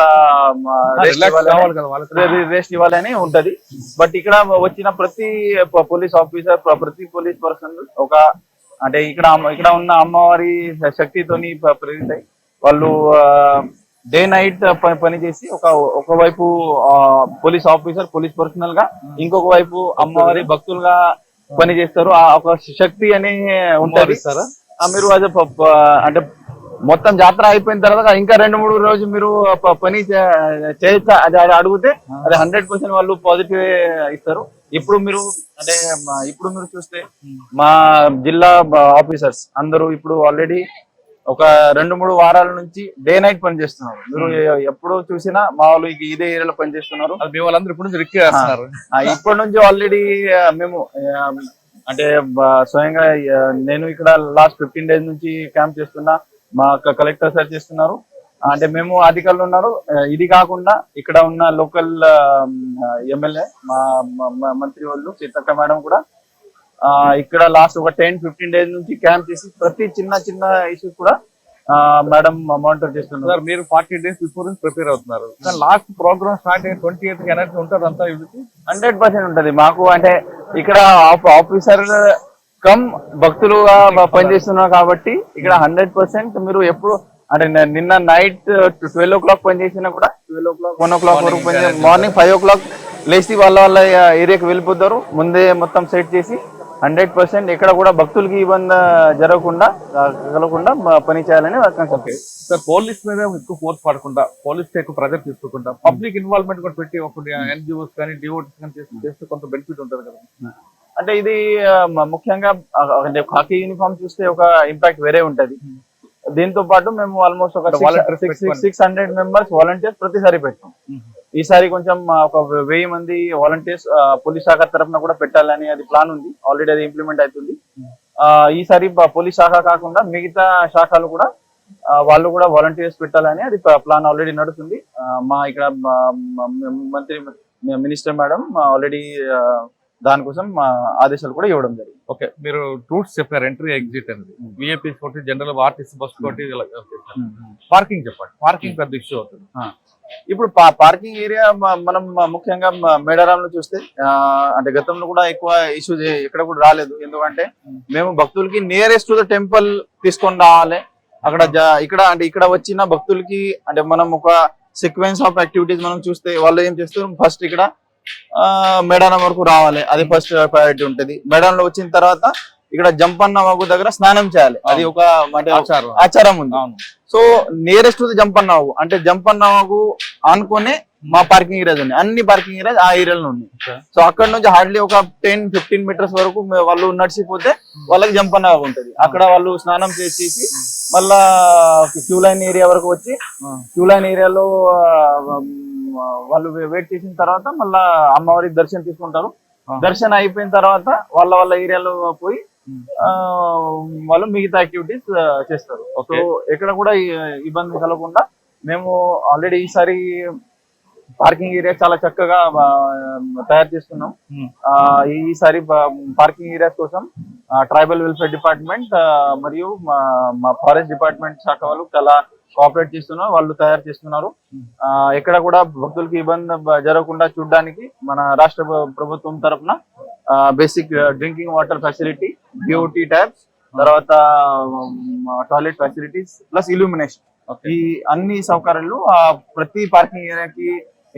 Speaker 3: రెస్ట్ ఇవ్వాలని ఉంటది. బట్ ఇక్కడ వచ్చిన ప్రతి పోలీస్ ఆఫీసర్, ప్రతి పోలీస్ పర్సన్ ఒక అంటే ఇక్కడ ఉన్న అమ్మవారి శక్తితోని ప్రేరితాయి. వాళ్ళు డే నైట్ పని చేసి ఒకవైపు పోలీస్ ఆఫీసర్, పోలీస్ పర్సనల్ గా, ఇంకొక వైపు అమ్మవారి భక్తులుగా పని చేస్తారు. ఆ ఒక శక్తి అని ఉంటది. మీరు అదే అంటే మొత్తం జాతర అయిపోయిన తర్వాత ఇంకా 2-3 రోజులు మీరు పని చేయొచ్చా అది అడిగితే అది 100% వాళ్ళు పాజిటివ్ ఇస్తారు. ఇప్పుడు మీరు చూస్తే మా జిల్లా ఆఫీసర్స్ అందరూ ఇప్పుడు ఆల్రెడీ ఒక 2-3 వారాల నుంచి డే నైట్ పని చేస్తున్నారు. మీరు ఎప్పుడు చూసినా మా వాళ్ళు ఇదే ఏరియాలో పని చేస్తున్నారు. ఇప్పటి నుంచి ఆల్రెడీ మేము అంటే స్వయంగా నేను ఇక్కడ లాస్ట్ 15 days నుంచి క్యాంప్ చేస్తున్నా. మా కలెక్టర్ సార్ చేస్తున్నారు. అంటే మేము అధికారులు ఉన్నారు. ఇది కాకుండా ఇక్కడ ఉన్న లోకల్ ఎమ్మెల్యే మా మంత్రి వాళ్ళు సీతక్క మేడం కూడా ఇక్కడ లాస్ట్ ఒక 10-15 days నుంచి క్యాంప్ చేసి ప్రతి చిన్న ఇష్యూ కూడా మేడం మానిటర్ చేస్తున్నారు.
Speaker 2: సార్ మీరు 40 days బిఫోర్ ప్రిపేర్ అవుతున్నారు. లాస్ట్ ప్రోగ్రామ్ స్టార్ట్ అయిన 28th ఎనర్జీ ఉంటుంది అంతా
Speaker 3: 100% ఉంటది మాకు. అంటే ఇక్కడ ఆఫీసర్ కమ్ భక్తులుగా పనిచేస్తున్నారు కాబట్టి ఇక్కడ 100% మీరు ఎప్పుడు అంటే నిన్న నైట్ 12 o'clock పని చేసినా కూడా 12 o'clock 1 o'clock వరకు పని చేసి మార్నింగ్ 5 o'clock లేచి వాళ్ళ ఏరియాకి వెళ్ళిపోతారు. ముందే మొత్తం సెట్ చేసి 100% ఎక్కడ కూడా భక్తులకి ఇబ్బంది కలగకుండా పని చేయాలని
Speaker 2: ఓకే సార్, పోలీస్ మీద ఎక్కువ ఫోర్స్ పడకుండా, పోలీస్ ఎక్కువ ప్రెజర్ తీసుకోకుండా పబ్లిక్ ఇన్వాల్వ్మెంట్ కూడా పెట్టి ఒక ఎన్జిఓస్ కానీ డివోటీస్ కానీ చేస్తే కొంత బెనిఫిట్ ఉంటుంది కదా.
Speaker 3: అంటే ఇది ముఖ్యంగా అంటే హాకీ యూనిఫామ్ చూస్తే ఒక ఇంపాక్ట్ వేరే ఉంటది. దీంతో పాటు మేము ఆల్మోస్ట్ ఒక 600 మెంబర్స్ వాలంటీర్స్ ప్రతిసారి పెట్టాం. ఈసారి కొంచెం ఒక 1000 మంది వాలంటీర్స్ పోలీస్ శాఖ తరఫున కూడా పెట్టాలని అది ప్లాన్ ఉంది. ఆల్రెడీ అది ఇంప్లిమెంట్ అవుతుంది. ఈసారి పోలీస్ శాఖ కాకుండా మిగతా శాఖలు కూడా వాళ్ళు కూడా వాలంటీర్స్ పెట్టాలని అది ప్లాన్ ఆల్రెడీ నడుస్తుంది. మా ఇక్కడ మంత్రి మినిస్టర్ మేడం ఆల్రెడీ దానికోసం ఆదేశాలు కూడా ఇవ్వడం జరిగింది.
Speaker 2: ఓకే, మీరు రూట్స్ చెప్పారు, ఎంట్రీ ఎగ్జిట్ అనేది విఐపీ ఒకటి, జనరల్ ఆర్టీసీ బస్ ఒకటి. పార్కింగ్ చెప్పండి, పార్కింగ్ పెద్ద ఇష్యూ అవుతుంది.
Speaker 3: ఇప్పుడు పార్కింగ్ ఏరియా మనం ముఖ్యంగా మేడారంలో చూస్తే అంటే గతంలో కూడా ఎక్కువ ఇష్యూస్ ఎక్కడ కూడా రాలేదు. ఎందుకంటే మేము భక్తులకి నియరెస్ట్ టు ద టెంపుల్ తీసుకొని రావాలి. అక్కడ ఇక్కడ వచ్చిన భక్తులకి అంటే మనం ఒక సీక్వెన్స్ ఆఫ్ యాక్టివిటీస్ మనం చూస్తే వాళ్ళు ఏం చేస్తారు, ఫస్ట్ ఇక్కడ మేడారం వరకు రావాలి, అది ఫస్ట్ ప్రయారిటీ ఉంటది. మేడారంలో వచ్చిన తర్వాత ఇక్కడ జంపన్న వాగు దగ్గర స్నానం చేయాలి, అది ఒక అంటే ఆచారం ఉంది. సో నియరెస్ట్ జంపన్న వాగు అంటే జంపన్న వాగు ఆనుకునే మా పార్కింగ్ ఏరియాస్ ఉన్నాయి. అన్ని పార్కింగ్ ఏరియాస్ ఆ ఏరియాలో ఉన్నాయి. సో అక్కడ నుంచి హార్డ్లీ ఒక 10-15 మీటర్స్ వరకు వాళ్ళు నడిచిపోతే వాళ్ళకి జంపన్న వాగు ఉంటది. అక్కడ వాళ్ళు స్నానం చేసి మళ్ళా క్యూ లైన్ ఏరియా వరకు వచ్చి క్యూ లైన్ ఏరియాలో వాళ్ళు వెయిట్ చేసిన తర్వాత మళ్ళా అమ్మవారికి దర్శనం తీసుకుంటారు. దర్శనం అయిపోయిన తర్వాత వాళ్ళ ఏరియాలో పోయి వాళ్ళు మిగతా యాక్టివిటీస్ చేస్తారు. సో ఎక్కడ కూడా ఇబ్బంది కలగకుండా మేము ఆల్రెడీ ఈసారి పార్కింగ్ ఏరియా చాలా చక్కగా తయారు చేస్తున్నాం. ఈసారి పార్కింగ్ ఏరియాస్ కోసం ట్రైబల్ వెల్ఫేర్ డిపార్ట్మెంట్ మరియు మా ఫారెస్ట్ డిపార్ట్మెంట్ శాఖ వాళ్ళు చాలా కోఆపరేట్ చేస్తున్నారు, వాళ్ళు తయారు చేస్తున్నారు. ఎక్కడ కూడా భక్తులకి ఇబ్బంది జరగకుండా చూడడానికి మన రాష్ట్ర ప్రభుత్వం తరఫున basic drinking water facility, BOT taps, తర్వాత టాయిలెట్ ఫెసిలిటీస్ ప్లస్ ఇల్యూమినేషన్, ఈ అన్ని సౌకర్యాలు ప్రతి పార్కింగ్ ఏరియాకి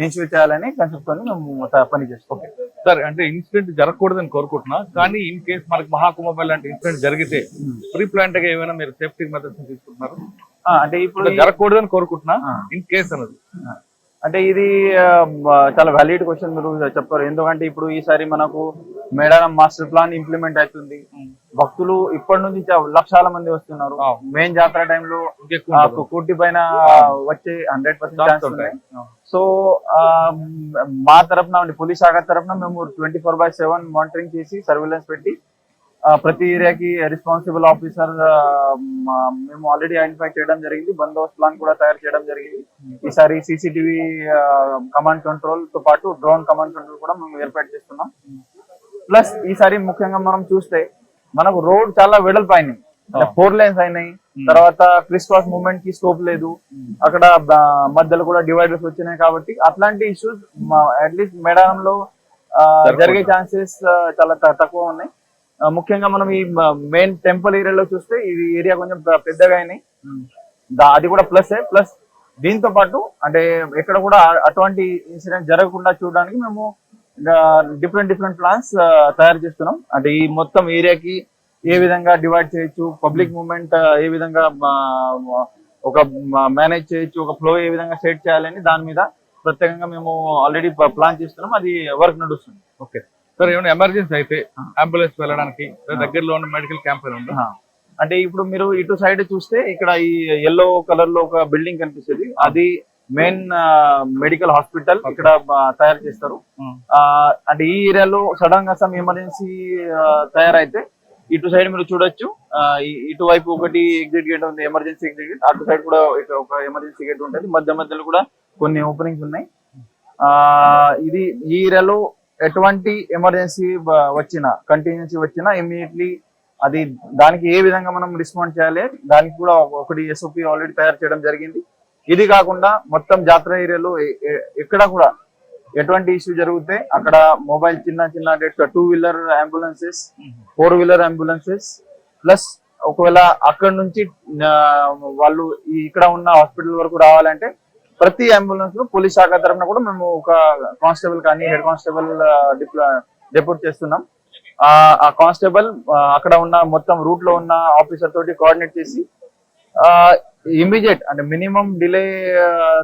Speaker 3: ఇన్స్యూర్ చేయాలని కన్సెప్ట్ తో మేము పని చేస్తాం.
Speaker 2: సార్, అంటే ఇన్సిడెంట్ జరగకూడదని కోరుకుంటున్నా, కానీ ఇన్ కేసు మనకి మహాకుంభమేళ లాంటి ఇన్సిడెంట్ జరిగితే ప్రీ ప్లాంట్ గా ఏమైనా మీరు సేఫ్టీ మెథడ్స్ తీసుకుంటున్నారు?
Speaker 3: అంటే ఇప్పుడు
Speaker 2: జరగకూడదని కోరుకుంటున్నా, ఇన్ కేసు అన్నది
Speaker 3: అంటే ఇది చాలా వ్యాలిడ్ క్వశ్చన్ మీరు చెప్పారు. ఎందుకంటే ఇప్పుడు ఈసారి మనకు మేడారం మాస్టర్ ప్లాన్ ఇంప్లిమెంట్ అవుతుంది. భక్తులు ఇప్పటి నుంచి లక్షల మంది వస్తున్నారు. మెయిన్ జాతర టైంలో 1 కోటి పైన వచ్చే 100% ఛాన్స్ ఉన్నాయి. సో మా తరఫున పోలీస్ శాఖ తరఫున మేము 24/7 మానిటరింగ్ చేసి సర్వేలెన్స్ పెట్టి ప్రతి ఏరియాకి రెస్పాన్సిబుల్ ఆఫీసర్ మేము ఆల్రెడీ ఐడెంటిఫై చేయడం జరిగింది. బందోబస్తు ప్లాన్ కూడా తయారు చేయడం జరిగింది. ఈసారి CCTV కమాండ్ కంట్రోల్ తో పాటు డ్రోన్ కమాండ్ కంట్రోల్ కూడా మేము ఏర్పాటు చేస్తున్నాం. ప్లస్ ఈసారి ముఖ్యంగా మనం చూస్తే మనకు రోడ్ చాలా వెడల్పు అయినాయి, 4 lanes అయినాయి. తర్వాత క్రిస్ క్రాస్ మూవ్మెంట్ కి స్కోప్ లేదు, అక్కడ మధ్యలో కూడా డివైడర్స్ వచ్చినాయి. కాబట్టి అట్లాంటి ఇష్యూస్ అట్లీస్ట్ మేడారంలో జరిగే ఛాన్సెస్ చాలా తక్కువ ఉన్నాయి. ముఖ్యంగా మనం ఈ మెయిన్ టెంపుల్ ఏరియాలో చూస్తే ఈ ఏరియా కొంచెం పెద్దగా అయినాయి, అది కూడా ప్లస్ దీంతో పాటు అంటే ఎక్కడ కూడా అటువంటి ఇన్సిడెంట్ జరగకుండా చూడడానికి మేము డిఫరెంట్ ప్లాన్స్ తయారు చేస్తున్నాం. అంటే ఈ మొత్తం ఏరియాకి ఏ విధంగా డివైడ్ చేయొచ్చు, పబ్లిక్ మూవ్మెంట్ ఏ విధంగా ఒక మేనేజ్ చేయొచ్చు, ఒక ఫ్లో ఏ విధంగా సెట్ చేయాలని దాని మీద ప్రత్యేకంగా మేము ఆల్రెడీ ప్లాన్ చేస్తున్నాం. అది వర్క్ నడుస్తుంది.
Speaker 2: ఓకే సార్, ఏమైనా ఎమర్జెన్సీ అయితే అంబులెన్స్ వెళ్ళడానికి దగ్గరలో ఉన్న మెడికల్ క్యాంప్ ఉంది?
Speaker 3: అంటే ఇప్పుడు మీరు ఇటు సైడ్ చూస్తే ఇక్కడ ఈ yellow కలర్ లో ఒక బిల్డింగ్ కనిపిస్తుంది, అది మెయిన్ మెడికల్ హాస్పిటల్ ఇక్కడ తయారు చేస్తారు. అంటే ఈ ఏరియాలో సడన్ గా సమ్ ఎమర్జెన్సీ తయారైతే ఇటు సైడ్ మీరు చూడొచ్చు, ఇటువైపు ఒకటి ఎగ్జిట్ గేట్ ఉంది, ఎమర్జెన్సీ ఎగ్జిట్ గేట్. అటు సైడ్ కూడా ఒక ఎమర్జెన్సీ గేట్ ఉంటుంది. మధ్యలో కూడా కొన్ని ఓపెనింగ్స్ ఉన్నాయి. ఇది ఈ ఏరియాలో ఎటువంటి ఎమర్జెన్సీ వచ్చినా, కంటిన్యూన్సీ వచ్చినా ఇమ్మీడియట్లీ అది దానికి ఏ విధంగా మనం రెస్పాండ్ చేయాలి, దానికి కూడా ఒకటి SOP ఆల్రెడీ తయారు చేయడం జరిగింది. ఇది కాకుండా మొత్తం జాతర ఏరియాలో ఎక్కడ కూడా ఎటువంటి ఇష్యూ జరిగితే అక్కడ మొబైల్ చిన్న 2-wheeler ambulances, 4-wheeler ambulances plus
Speaker 4: ఒకవేళ అక్కడ నుంచి వాళ్ళు ఇక్కడ ఉన్న హాస్పిటల్ వరకు రావాలంటే ప్రతి అంబులెన్స్ లో పోలీస్ శాఖ తరఫున కూడా మేము ఒక కానిస్టేబుల్ కానీ హెడ్ కానిస్టేబుల్ డిప్యూట్ చేస్తున్నాం. ఆ కానిస్టేబుల్ అక్కడ ఉన్న మొత్తం రూట్ లో ఉన్న ఆఫీసర్ తోటి కోఆర్డినేట్ చేసి ఇమీడియట్ అంటే మినిమం డిలే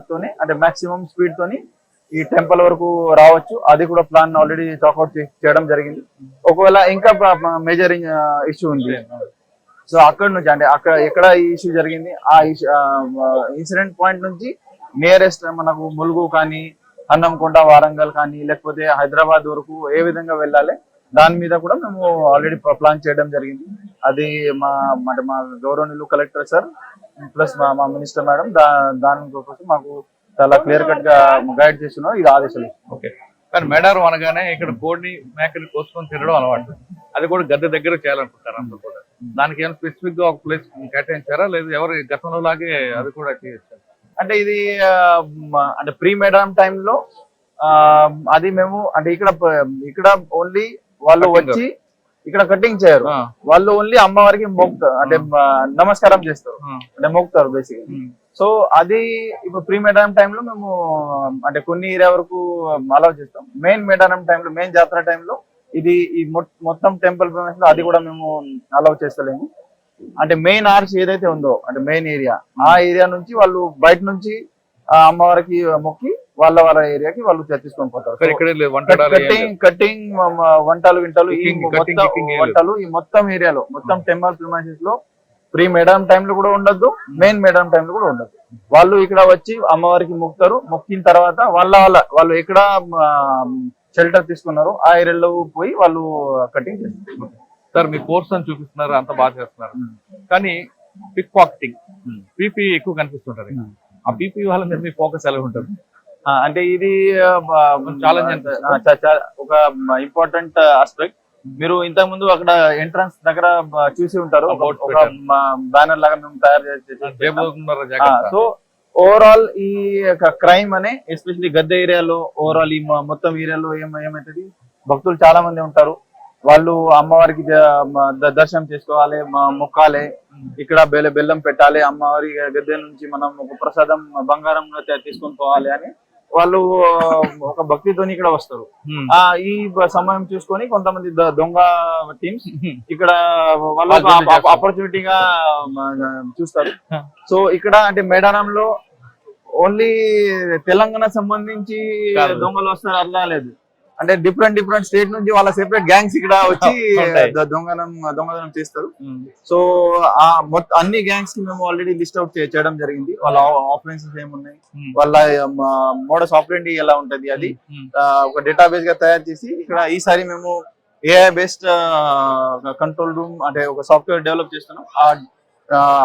Speaker 4: తోని అంటే మాక్సిమం స్పీడ్ తోని ఈ టెంపుల్ వరకు రావచ్చు. అది కూడా ప్లాన్ ఆల్రెడీ టాక్అవుట్ చేయడం జరిగింది. ఒకవేళ ఇంకా మేజర్ ఇష్యూ ఉంది సో అక్కడ నుంచి అంటే అక్కడ ఎక్కడ ఈ ఇష్యూ జరిగింది ఆ ఇన్సిడెంట్ పాయింట్ నుంచి నియరెస్ట్ మనకు ములుగు కానీ హన్నంకొండ వారంగల్ కానీ లేకపోతే హైదరాబాద్ వరకు ఏ విధంగా వెళ్ళాలి దాని మీద కూడా మేము ఆల్రెడీ ప్లాన్ చేయడం జరిగింది. అది మా గౌరవనీయులు కలెక్టర్ సార్ ప్లస్ మా మినిస్టర్ మేడం దాని కోసం మాకు చాలా క్లియర్ కట్ గా గైడ్ చేస్తున్నాం. ఇది ఆదేశాలు.
Speaker 2: ఓకే, కానీ మేడారం అనగానే ఇక్కడ కోడిని మేకని కోసుకొని తినడం అలవాటు, అది కూడా గద్దె దగ్గర చేయాలనుకుంటారు అందరూ కూడా. దానికి ఏమైనా స్పెసిఫిక్ గా ఒక ప్లేస్ కేటాయించారా లేదు ఎవరు గతంలో లాగే అది కూడా చేయొచ్చు?
Speaker 4: అంటే ఇది అంటే ప్రీ మేడారం టైంలో అది మేము అంటే ఇక్కడ ఓన్లీ వాళ్ళు వచ్చి ఇక్కడ కటింగ్ చేయరు, వాళ్ళు ఓన్లీ అమ్మవారికి మొక్కుతారు అంటే నమస్కారం చేస్తారు అంటే మొక్కుతారు బేసిక్. సో అది ఇప్పుడు ప్రీ మేడారం టైంలో మేము అంటే కొన్ని ఏరియా వరకు అలౌ చేస్తాం. మెయిన్ మేడారం టైంలో మెయిన్ జాతర టైంలో ఇది ఈ మొత్తం టెంపుల్ ప్రిమైస్ లో అది కూడా మేము అలౌ చేస్తలేము. అంటే మెయిన్ ఆర్చ్ ఏదైతే ఉందో అంటే మెయిన్ ఏరియా ఆ ఏరియా నుంచి వాళ్ళు బయట నుంచి అమ్మవారికి మొక్కి వాళ్ళ ఏరియాకి వాళ్ళు తీసుకొని పోతారు. కటింగ్ వంటలు వింటలు ఈ వంటలు ఈ మొత్తం ఏరియాలో మొత్తం టెంపుల్ ప్రిమైసెస్ లో ప్రీ మేడారం టైంలో కూడా ఉండద్దు, మెయిన్ మేడారం టైంలో కూడా ఉండదు. వాళ్ళు ఇక్కడ వచ్చి అమ్మవారికి మొక్కుతారు. మొక్కిన తర్వాత వాళ్ళు ఎక్కడ షెల్టర్ తీసుకున్నారు ఆ ఏరియాలో పోయి వాళ్ళు కటింగ్ చేస్తారు.
Speaker 2: సార్ మీ కోర్స్ అని చూపిస్తున్నారు, అంత బాగా చేస్తున్నారు, కానీ పిక్ పాకెటింగ్ పీపీ ఎక్కువ కనిపిస్తుంటారు. ఆ పీపీ వాళ్ళ మీద మీ ఫోకస్ ఎలా ఉంటుంది?
Speaker 4: అంటే ఇది
Speaker 2: ఛాలెంజ్
Speaker 4: ఒక ఇంపార్టెంట్ ఆస్పెక్ట్. మీరు ఇంతకు ముందు అక్కడ ఎంట్రన్స్ దగ్గర చూసి ఉంటారు ఒక బ్యానర్ లాగా మేము తయారు చేసి. సో ఓవరాల్ ఈ క్రైమ్ అనే ఎస్పెషల్లీ గద్దె ఏరియాలో ఓవరాల్ ఈ మొత్తం ఏరియాలో ఏమైతుంది భక్తులు చాలా మంది ఉంటారు. వాళ్ళు అమ్మవారికి దర్శనం చేసుకోవాలి, మొక్కాలి, ఇక్కడ బెల్లం పెట్టాలి, అమ్మవారి గద్దె నుంచి మనం ఒక ప్రసాదం బంగారం తీసుకొని పోవాలి అని వాళ్ళు ఒక భక్తితోని ఇక్కడ వస్తారు. ఈ సమయం చూసుకొని కొంతమంది దొంగ టీమ్స్ ఇక్కడ వాళ్ళు ఆపర్చునిటీగా చూస్తారు. సో ఇక్కడ అంటే మేడారంలో ఓన్లీ తెలంగాణ సంబంధించి దొంగలు వస్తారు అట్లా లేదు. అంటే డిఫరెంట్ స్టేట్ నుంచి వాళ్ళ సెపరేట్ గ్యాంగ్స్ ఇక్కడ వచ్చి దొంగతనం చేస్తారు. సో ఆ అన్ని గ్యాంగ్స్ కి మేము ఆల్రెడీ లిస్ట్ అవుట్ చేయడం జరిగింది. వాళ్ళ ఆపరేషన్స్ ఏమున్నాయి, వాళ్ళ మోడస్ ఆపరేండి ఎలా ఉంటది అది ఒక డేటాబేస్ గా తయారు చేసి ఇక్కడ ఈసారి మేము ఏఐ బేస్డ్ కంట్రోల్ రూమ్ అంటే ఒక సాఫ్ట్వేర్ డెవలప్ చేస్తున్నాం.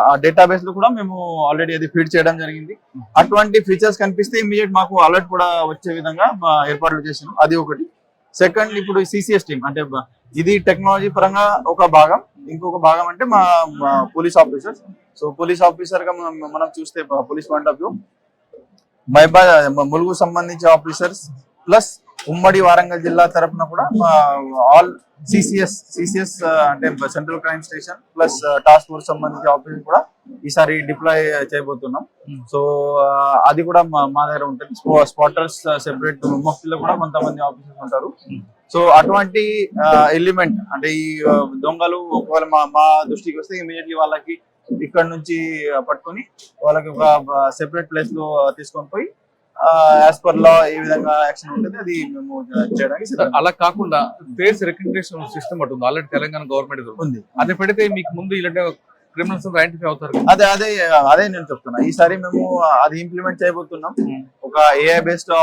Speaker 4: ఆ డేటాబేస్ లో కూడా మేము ఆల్రెడీ అది ఫీడ్ చేయడం జరిగింది. అటువంటి ఫీచర్స్ కనిపిస్తే ఇమీడియట్ మాకు అలర్ట్ కూడా వచ్చే విధంగా ఏర్పాట్లు చేసినాం. అది ఒకటి. సెకండ్, ఇప్పుడు సిసిఎస్ టీమ్ అంటే ఇది టెక్నాలజీ పరంగా ఒక భాగం. ఇంకొక భాగం అంటే మా police officers. So police officer గా మనం చూస్తే police point of view Mulugu సంబంధించి ఆఫీసర్స్ ప్లస్ ఉమ్మడి వారంగల్ జిల్లా తరఫున కూడా ఆల్ సిసిఎస్ అంటే central crime station plus task force సంబంధించి ఆఫీసర్ కూడా ఈసారి డిప్లాయ్ చేయబోతున్నాం. సో అది కూడా మా దగ్గర ఉంటుంది. స్పాటర్స్ సెపరేట్ ముఫ్తీలో కూడా కొంతమంది ఆఫీసర్స్ ఉంటారు. సో అటువంటి ఎలిమెంట్ అంటే ఈ దొంగలు ఒకవేళ మా దృష్టికి వస్తే ఇమీడియట్లీ వాళ్ళకి ఇక్కడ నుంచి పట్టుకొని వాళ్ళకి ఒక సెపరేట్ ప్లేస్ లో తీసుకొని పోయి యాజ్ పర్ లా ఏ విధంగా యాక్షన్ ఉంటుంది అది మేము చేయడానికి.
Speaker 2: అలా కాకుండా ఫేస్ రికగ్నిషన్ సిస్టమ్ ఉంటుంది ఆల్రెడీ తెలంగాణ గవర్నమెంట్ ఉంది, అది పెడితే మీకు ముందు ఇలాంటి క్రిమినల్స్ ఐడెంటిఫై అవుతారు.
Speaker 4: అదే నేను చెప్తున్నా. ఈసారి మేము అది ఇంప్లిమెంట్ చేయబోతున్నాం. ఒక ఏఐ బేస్డ్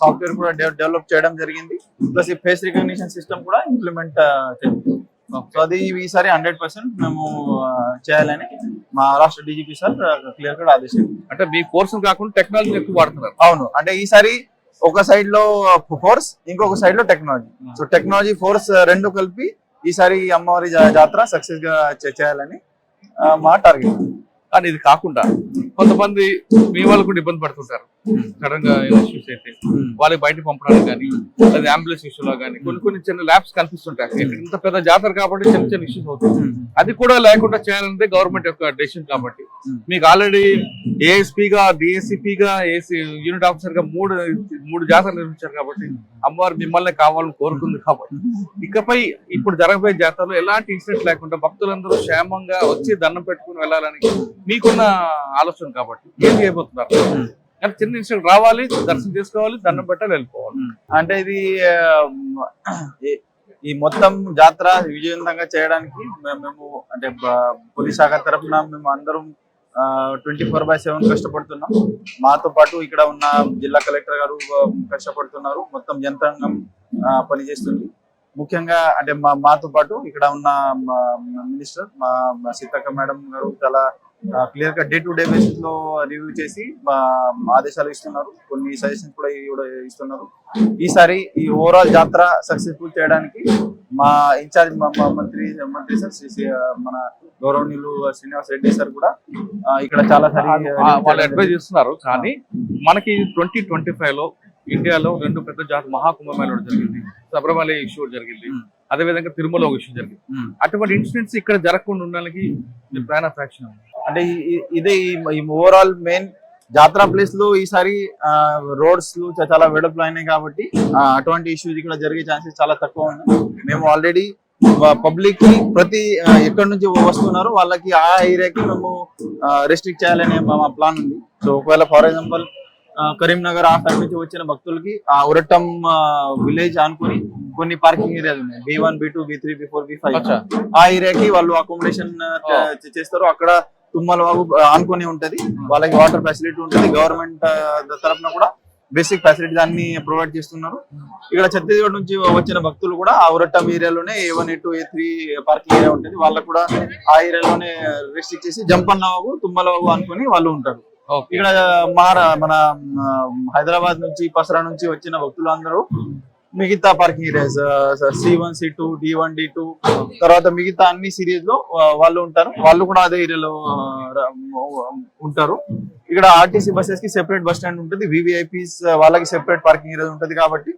Speaker 4: సాఫ్ట్వేర్ కూడా డెవలప్ చేయడం జరిగింది. ప్లస్ ఈ ఫేస్ రికగ్నిషన్ సిస్టమ్ కూడా ఇంప్లిమెంట్ చేయబోతున్నాం. సో అది ఈసారి 100% మేము చేయాలని మా రాష్ట్ర డీజీపీ సార్ క్లియర్ గా ఆదేశం.
Speaker 2: అంటే మీ ఫోర్స్ కాకుండా టెక్నాలజీ ఎక్కువ వాడుతున్నారు.
Speaker 4: అవును, అంటే ఈసారి ఒక సైడ్ లో ఫోర్స్, ఇంకొక సైడ్ లో టెక్నాలజీ. సో టెక్నాలజీ ఫోర్స్ రెండు కలిపి ఈసారి అమ్మవారి జాతర సక్సెస్ గా చేయాలని మా టార్గెట్.
Speaker 2: కానీ ఇది కాకుండా కొంతమంది మీ వాళ్ళు కూడా ఇబ్బంది పడుతుంటారు సడన్ గా ఇష్యూస్ అయితే వాళ్ళకి బయటకు పంపడానికి కానీ అది అంబులెన్స్ ఇష్యూలో కానీ కొన్ని చిన్న ల్యాబ్స్ కనిపిస్తుంటాయి. ఇంత పెద్ద జాతర కాబట్టి చిన్న ఇష్యూస్ అవుతాయి. అది కూడా లేకుండా చేయాలంటే గవర్నమెంట్ యొక్క డెసిషన్ కాబట్టి మీకు ఆల్రెడీ ఏఎస్పీగా డిఎస్సిపిగా యూనిట్ ఆఫీసర్ గా మూడు జాతరలు నిర్మించారు కాబట్టి అమ్మవారు మిమ్మల్ని కావాలని కోరుకుంది కాబట్టి ఇకపై ఇప్పుడు జరగబోయే జాతరలో ఎలాంటి ఇన్సిడెంట్ లేకుండా భక్తులందరూ క్షేమంగా వచ్చి దండం పెట్టుకుని వెళ్ళాలని మీకున్న ఆలోచన కాబట్టి ఏం చేయబోతున్నారు? కానీ చిన్న ఇన్సిడెంట్ రావాలి, దర్శనం చేసుకోవాలి, దండం పెట్టాలి, వెళ్ళిపోవాలి.
Speaker 4: అంటే ఇది ఈ మొత్తం జాతర విజయవంతంగా చేయడానికి మేము అంటే పోలీస్ శాఖ తరఫున మేము అందరం 24/7 కష్టపడుతున్నాం. మాతో పాటు ఇక్కడ ఉన్న జిల్లా కలెక్టర్ గారు కష్టపడుతున్నారు. మొత్తం యంత్రాంగం పనిచేస్తుంది. ముఖ్యంగా అంటే మాతో పాటు ఇక్కడ ఉన్న మినిస్టర్ మా సీతక్క మేడం గారు చాలా క్లియర్ గా డే టు డే బేసిస్ లో రివ్యూ చేసి ఆదేశాలు ఇస్తున్నారు. కొన్ని సజెషన్స్ కూడా ఇస్తున్నారు. ఈసారి ఈ ఓవరాల్ జాతర సక్సెస్ఫుల్ చేయడానికి మా ఇన్ఛార్జ్ మంత్రి సార్ మన గౌరవనీయులు శ్రీనివాస్ రెడ్డి సార్ కూడా ఇక్కడ చాలా
Speaker 2: వాళ్ళు అడ్వైజ్ చేస్తున్నారు. కానీ మనకి 2025 లో ఇండియాలో 2 పెద్ద జాతర మహాకుంభమేళ జరిగింది, శబరిమల ఇష్యూ జరిగింది, అదేవిధంగా తిరుమల ఒక ఇష్యూ జరిగింది. అటువంటి ఇన్సిడెంట్స్ ఇక్కడ జరగకుండా ఉండడానికి ప్లాన్ ఆఫ్ యాక్షన్
Speaker 4: అంటే ఇదే ఈ ఓవరాల్ మెయిన్ జాతర ప్లేస్ లో ఈసారి రోడ్స్ చాలా వెడల్పులు అయినాయి కాబట్టి అటువంటి ఇష్యూస్ ఇక్కడ జరిగే ఛాన్సెస్ చాలా తక్కువ ఉన్నాయి. మేము ఆల్రెడీ పబ్లిక్ కి ప్రతి ఎక్కడి నుంచి వస్తున్నారు వాళ్ళకి ఆ ఏరియాకి మేము రెస్ట్రిక్ట్ చేయాలనే మా ప్లాన్ ఉంది. సో ఒకవేళ ఫర్ ఎగ్జాంపుల్ కరీంనగర్ ఆ సైడ్ నుంచి వచ్చిన భక్తులకి ఆ ఉరట్టం విలేజ్ అనుకుని కొన్ని పార్కింగ్ ఏరియాలు ఉన్నాయి, B1, B2, B3, B4, B5. ఆ ఏరియాకి వాళ్ళు అకామిడేషన్ చేస్తారు. అక్కడ తుమ్మల వాగు ఆనుకొని ఉంటది, వాళ్ళకి వాటర్ ఫెసిలిటీ ఉంటుంది. గవర్నమెంట్ తరఫున కూడా బేసిక్ ఫెసిలిటీస్ అన్ని ప్రొవైడ్ చేస్తున్నారు. ఇక్కడ ఛత్తీస్గఢ్ నుంచి వచ్చిన భక్తులు కూడా ఆ ఉరట్టం ఏరియాలోనే A1, A2, A3 parking area ఉంటుంది. వాళ్ళకు కూడా ఆ ఏరియాలోనే రెస్ట్రిక్ట్ చేసి జంపన్న వాగు, తుమ్మల వాగు అనుకుని వాళ్ళు ఉంటారు. ఇక్కడ మన హైదరాబాద్ నుంచి పసరా నుంచి వచ్చిన భక్తులు అందరూ మిగతా parking areas C1, C2, D1, D2 తర్వాత మిగతా అన్ని సిరీస్ లో వాళ్ళు ఉంటారు. వాళ్ళు కూడా అదే ఏరియాలో ఉంటారు. ఇక్కడ ఆర్టీసీ బస్సెస్ కి సెపరేట్ బస్ స్టాండ్ ఉంటుంది, VVIPs వాళ్ళకి సెపరేట్ పార్కింగ్ ఏరియా ఉంటుంది. కాబట్టి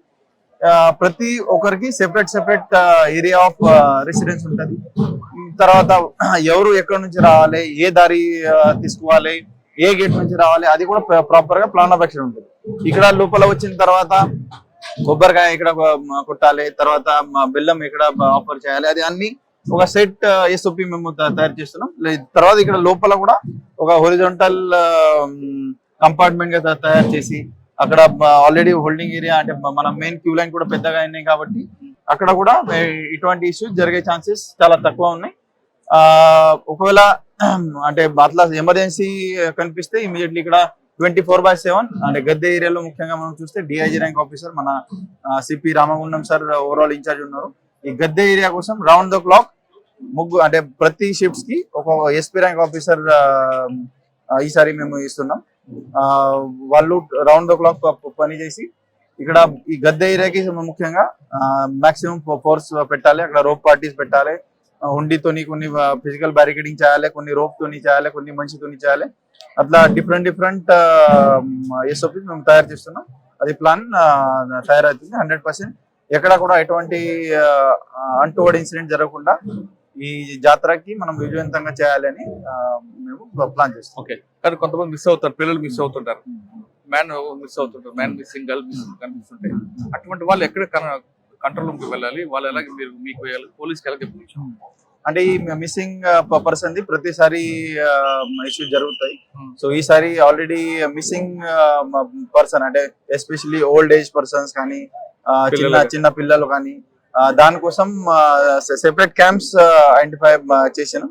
Speaker 4: ప్రతి ఒక్కరికి సెపరేట్ ఏరియా ఆఫ్ రెసిడెన్స్ ఉంటుంది. తర్వాత ఎవరు ఎక్కడి నుంచి రావాలి, ఏ దారి తీసుకోవాలి, ఏ గేట్ నుంచి రావాలి, అది కూడా ప్రాపర్ గా ప్లాన్ ఆఫ్ యాక్షన్ ఉంటుంది. ఇక్కడ లోపల వచ్చిన తర్వాత కొబ్బరికాయ ఇక్కడ కొట్టాలి, తర్వాత బెల్లం ఇక్కడ ఆఫర్ చేయాలి, అది అన్ని ఒక సెట్ SOP మేము తయారు చేస్తున్నాం. తర్వాత ఇక్కడ లోపల కూడా ఒక హొరిజాంటల్ కంపార్ట్మెంట్ గా తయారు చేసి అక్కడ ఆల్రెడీ హోల్డింగ్ ఏరియా అంటే మన మెయిన్ క్యూ లైన్ కూడా పెద్దగా అయినాయి కాబట్టి అక్కడ కూడా ఇటువంటి ఇష్యూస్ జరిగే ఛాన్సెస్ చాలా తక్కువ ఉన్నాయి. ఒకవేళ అంటే అట్లా ఎమర్జెన్సీ కనిపిస్తే ఇమీడియట్లీ ఇక్కడ 24/7 అంటే గద్దె ఏరియాలో ముఖ్యంగా మనం చూస్తే DIG ర్యాంక్ ఆఫీసర్ మన CP Ramagundam sir overall incharge ఉన్నారు. ఈ గద్దె ఏరియా కోసం రౌండ్ ద క్లాక్ అంటే ప్రతి షిఫ్ట్స్ కి ఒక SP ర్యాంక్ ఆఫీసర్ ఈసారి మేము ఇస్తున్నాం. వాళ్ళు రౌండ్ ద క్లాక్ పని చేసి ఇక్కడ ఈ గద్దె ఏరియాకి ముఖ్యంగా మాక్సిమం ఫోర్స్ పెట్టాలి. అక్కడ రోప్ పార్టీస్ పెట్టాలి, హుండీతోని కొన్ని ఫిజికల్ బ్యారికేడింగ్ చేయాలి, కొన్ని రోప్ తోని చేయాలి, కొన్ని మనిషితోని చేయాలి. అట్లా డిఫరెంట్ SOPs మేము తయారు చేస్తున్నాం. అది ప్లాన్ తయారవుతుంది. 100% ఎక్కడ కూడా ఎటువంటి అన్‌టువర్డ్ ఇన్సిడెంట్ జరగకుండా ఈ జాతరకి మనం విజయవంతంగా చేయాలని మేము ప్లాన్ చేస్తాం.
Speaker 2: ఓకే, కానీ కొంతమంది మిస్ అవుతారు, పిల్లలు మిస్ అవుతుంటారు, మ్యాన్ మిస్ అవుతుంటారు, మ్యాన్ మిస్సింగ్, గర్ల్ మిస్సింగ్ కనిపిస్తుంటాయి. అటువంటి వాళ్ళు ఎక్కడ కంట్రోల్ రూమ్కి వెళ్ళాలి, వాళ్ళు ఎలాగ మీకు పోలీస్కి ఎలా చెప్పించాం?
Speaker 4: అంటే ఈ మిస్సింగ్ పర్సన్ ది ప్రతిసారి ఇష్యూ జరుగుతాయి. సో ఈసారి ఆల్రెడీ మిస్సింగ్ పర్సన్ అంటే ఎస్పెషల్లీ ఓల్డ్ ఏజ్ పర్సన్స్ కానీ చిన్న పిల్లలు కానీ దానికోసం సెపరేట్ క్యాంప్స్ ఐడెంటిఫై చేసాను.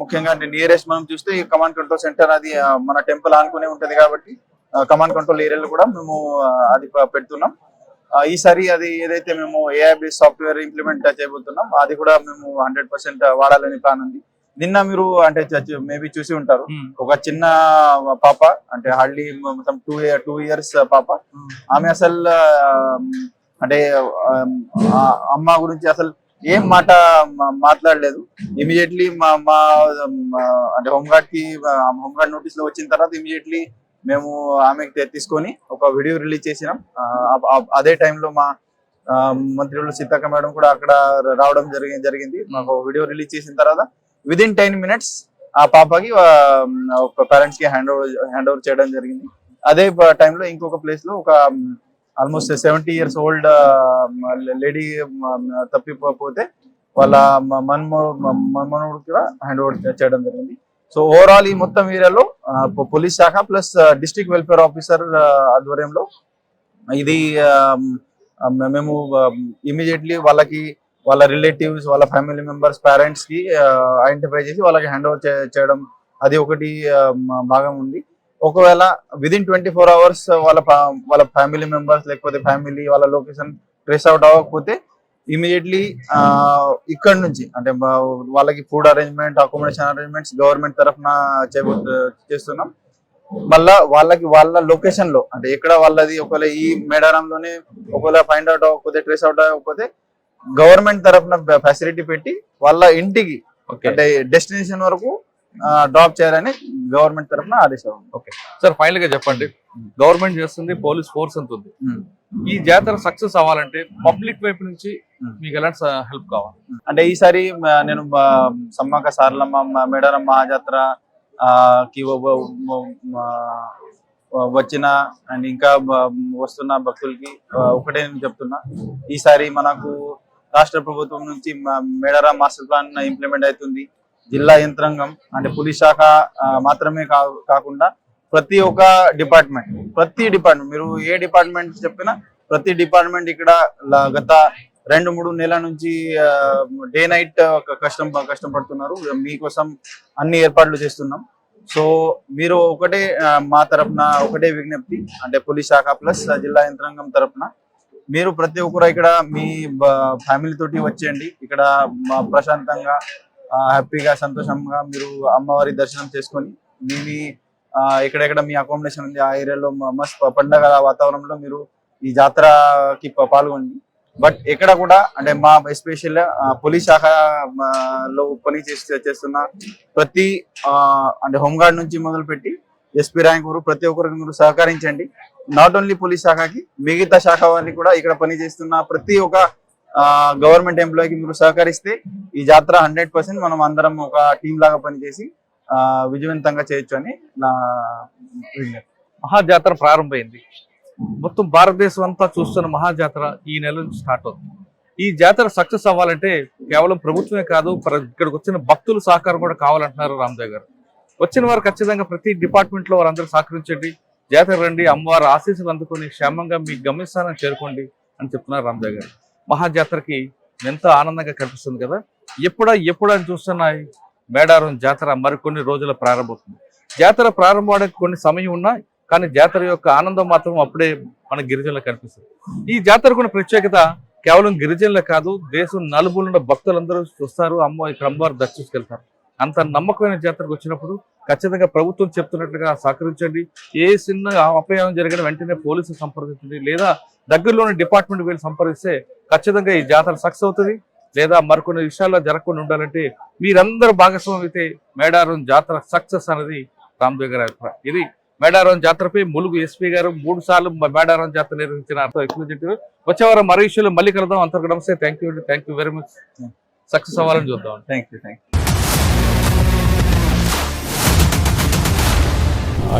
Speaker 4: ముఖ్యంగా అంటే నియరెస్ట్ మనం చూస్తే కమాండ్ కంట్రోల్ సెంటర్ అది మన టెంపుల్ ఆనుకునే ఉంటది కాబట్టి కమాండ్ కంట్రోల్ ఏరియాలో కూడా మేము అది పెడుతున్నాం. ఈసారి అది ఏదైతే మేము AI బేస్ సాఫ్ట్వేర్ ఇంప్లిమెంట్ చేయబోతున్నాం అది కూడా మేము 100% వాడాలని ప్లాన్ ఉంది. నిన్న మీరు అంటే మేబీ చూసి ఉంటారు, ఒక చిన్న పాప అంటే హార్డ్లీ మొత్తం 2 years పాప, ఆమె అసలు అంటే అమ్మ గురించి అసలు ఏం మాట మాట్లాడలేదు. ఇమీడియట్లీ మా అంటే హోంగార్డ్ కి హోంగార్డ్ నోటీస్ లో వచ్చిన తర్వాత ఇమీడియట్లీ మేము ఆమెకి తీసుకొని ఒక వీడియో రిలీజ్ చేసినాం. అదే టైంలో మా మంత్రులు సీతక్క మేడం కూడా అక్కడ రావడం జరిగింది. మాకు వీడియో రిలీజ్ చేసిన తర్వాత విదిన్ 10 minutes ఆ పాపకి ఒక పేరెంట్స్ కి హ్యాండ్ ఓవర్ చేయడం జరిగింది. అదే టైంలో ఇంకొక ప్లేస్ లో ఒక ఆల్మోస్ట్ 70 years ఓల్డ్ లేడీ తప్పిపోతే వాళ్ళ మన్మనుడు కూడా హ్యాండ్ ఓవర్ చేయడం జరిగింది. సో ఓవరాల్ ఈ మొత్తం ఏరియాలో పోలీస్ శాఖ ప్లస్ డిస్ట్రిక్ట్ వెల్ఫేర్ ఆఫీసర్ ఆధ్వర్యంలో ఇది మేము ఇమీడియట్లీ వాళ్ళ రిలేటివ్స్, వాళ్ళ ఫ్యామిలీ మెంబర్స్, పేరెంట్స్ కి ఐడెంటిఫై చేసి వాళ్ళకి హ్యాండ్ ఓవర్ చేయడం అది ఒకటి భాగం ఉంది. ఒకవేళ విదిన్ 24 hours వాళ్ళ ఫ్యామిలీ మెంబర్స్ లేకపోతే ఫ్యామిలీ వాళ్ళ లొకేషన్ ట్రేస్ అవుట్ అవ్వకపోతే ఇమీడియట్లీ ఇక్కడ నుంచి అంటే వాళ్ళకి food arrangement, accommodation arrangements government తరఫున చేస్తున్నాం. మళ్ళా వాళ్ళ లొకేషన్ లో అంటే ఎక్కడ వాళ్ళది ఒకవేళ ఈ మేడారంలోనే ఒకవేళ ఫైండ్ అవుట్ అవ్వకపోతే ట్రేస్ అవుట్ అవ్వకపోతే గవర్నమెంట్ తరఫున ఫెసిలిటీ పెట్టి వాళ్ళ ఇంటికి అంటే డెస్టినేషన్ వరకు డ్రాప్ చేయాలని గవర్నమెంట్ తరఫున ఆదేశం.
Speaker 2: ఓకే సార్, ఫైనల్ గా చెప్పండి, గవర్నమెంట్ చేస్తుంది, పోలీస్ ఫోర్స్ అంత ఉంది, ఈ జాతర సక్సెస్ అవ్వాలంటే పబ్లిక్ వైపు నుంచి మీకు ఎలాంటి హెల్ప్ కావాలి?
Speaker 4: అంటే ఈసారి నేను సమ్మక్క సారలమ్మ మేడారం మహాజాత్ర కి వచ్చిన అండ్ ఇంకా వస్తున్న భక్తులకి ఒకటే నేను చెప్తున్నా, ఈసారి మనకు రాష్ట్ర ప్రభుత్వం నుంచి మేడారం మాస్టర్ ప్లాన్ ఇంప్లిమెంట్ అవుతుంది. జిల్లా యంత్రాంగం అంటే పోలీస్ శాఖ మాత్రమే కాకుండా ప్రతి ఒక్క డిపార్ట్మెంట్ మీరు ఏ డిపార్ట్మెంట్ చెప్పినా ప్రతి డిపార్ట్మెంట్ ఇక్కడ గత 2-3 నెలల నుంచి డే నైట్ కష్టపడుతున్నారు. మీకోసం అన్ని ఏర్పాట్లు చేస్తున్నాం. సో మీరు ఒకటే మా తరఫున ఒకటే విజ్ఞప్తి అంటే పోలీస్ శాఖ ప్లస్ జిల్లా యంత్రాంగం తరఫున మీరు ప్రతి ఒక్కరు ఇక్కడ మీ ఫ్యామిలీ తోటి వచ్చేయండి. ఇక్కడ ప్రశాంతంగా హ్యాపీగా సంతోషంగా మీరు అమ్మవారి దర్శనం చేసుకొని మీ ఎక్కడెక్కడ మీ అకామిడేషన్ ఉంది ఆ ఏరియాలో మస్త్ పండగ వాతావరణంలో మీరు ఈ జాతరకి పాల్గొండి. బట్ ఎక్కడ కూడా అంటే మా ఎస్పెషల్ పోలీస్ శాఖలో పని చేస్తున్న ప్రతి అంటే హోంగార్డ్ నుంచి మొదలుపెట్టి ఎస్పీ ర్యాంక్ వరకు ప్రతి ఒక్కరికి మీరు సహకరించండి. నాట్ ఓన్లీ పోలీస్ శాఖకి మిగతా శాఖ వారిని కూడా ఇక్కడ పనిచేస్తున్న ప్రతి ఒక్క గవర్నమెంట్ ఎంప్లాయీకి మీరు సహకరిస్తే ఈ జాతర 100% మనం అందరం ఒక టీం లాగా పనిచేసి విజయవంతంగా చేయొచ్చు అని నా విజ్ఞప్తి.
Speaker 2: మహాజాతర ప్రారంభమైంది, మొత్తం భారతదేశం అంతా చూస్తున్న మహాజాతర ఈ నెల నుంచి స్టార్ట్ అవుతుంది. ఈ జాతర సక్సెస్ అవ్వాలంటే కేవలం ప్రభుత్వమే కాదు, ఇక్కడికి వచ్చిన భక్తుల సహకారం కూడా కావాలంటున్నారు రామదేవ్ గారు. వచ్చిన వారు ఖచ్చితంగా ప్రతి డిపార్ట్మెంట్ లో వారందరూ సహకరించండి, జాతర రండి, అమ్మవారి ఆశీస్సులు అందుకొని క్షేమంగా మీ గమ్యస్థానం చేరుకోండి అని చెప్తున్నారు రామదేవ్ గారు. మహాజాతరకి ఎంతో ఆనందంగా కనిపిస్తుంది కదా. ఎప్పుడు అని చూస్తున్నాయి మేడారం జాతర మరికొన్ని రోజుల ప్రారంభమవుతుంది. జాతర ప్రారంభమవడానికి కొన్ని సమయం ఉన్నా కానీ జాతర యొక్క ఆనందం మాత్రం అప్పుడే మన గిరిజనులకు కనిపిస్తుంది. ఈ జాతరకున్న ప్రత్యేకత కేవలం గిరిజనులే కాదు, దేశం నలుగురున్న భక్తులందరూ చూస్తారు, ఇక్కడ అమ్మవారు దర్శించుకెళ్తారు. అంత నమ్మకమైన జాతరకు వచ్చినప్పుడు ఖచ్చితంగా ప్రభుత్వం చెప్తున్నట్లుగా సహకరించండి. ఏ చిన్న అపయాయం జరిగిన వెంటనే పోలీసులు సంప్రదించండి, లేదా దగ్గరలోని డిపార్ట్మెంట్ వెళ్ళి సంప్రదిస్తే ఖచ్చితంగా ఈ జాతర సక్సెస్ అవుతుంది. లేదా మరికొన్ని విషయాల్లో జరగకుండా ఉండాలంటే మీరందరూ భాగస్వామ్యం అయితే మేడారం జాతర సక్సెస్ అనేది రామదేవ్ గారి అభిప్రాయం. ఇది మేడారం జాతరపై ములుగు ఎస్పీ గారు 3 సార్లు మేడారం జాతర నిర్వహించిన ఎక్స్ప్లెయిన్. వచ్చే వారం మరో విషయంలో మళ్ళీ కలుద్దాం. అంతవరకు నమస్తే. Thank you very much. Success అవ్వాలని చూద్దాం.
Speaker 4: Thank you.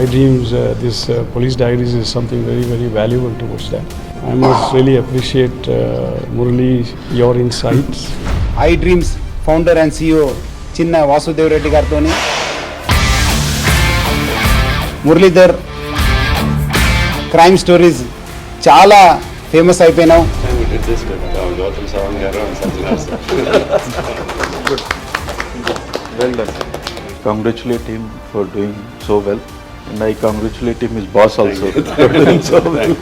Speaker 5: iDreams, this police diaries is something very, very valuable towards that. I must really appreciate Murali, your insights.
Speaker 6: iDreams founder and CEO చిన్న వాసుదేవ్ రెడ్డి గారితో మురళీధర్ క్రైమ్ స్టోరీస్ చాలా famous అయిపోయినావు.
Speaker 7: Well done. Congratulate him for doing so well. And I congratulate him, his boss also. For doing so well.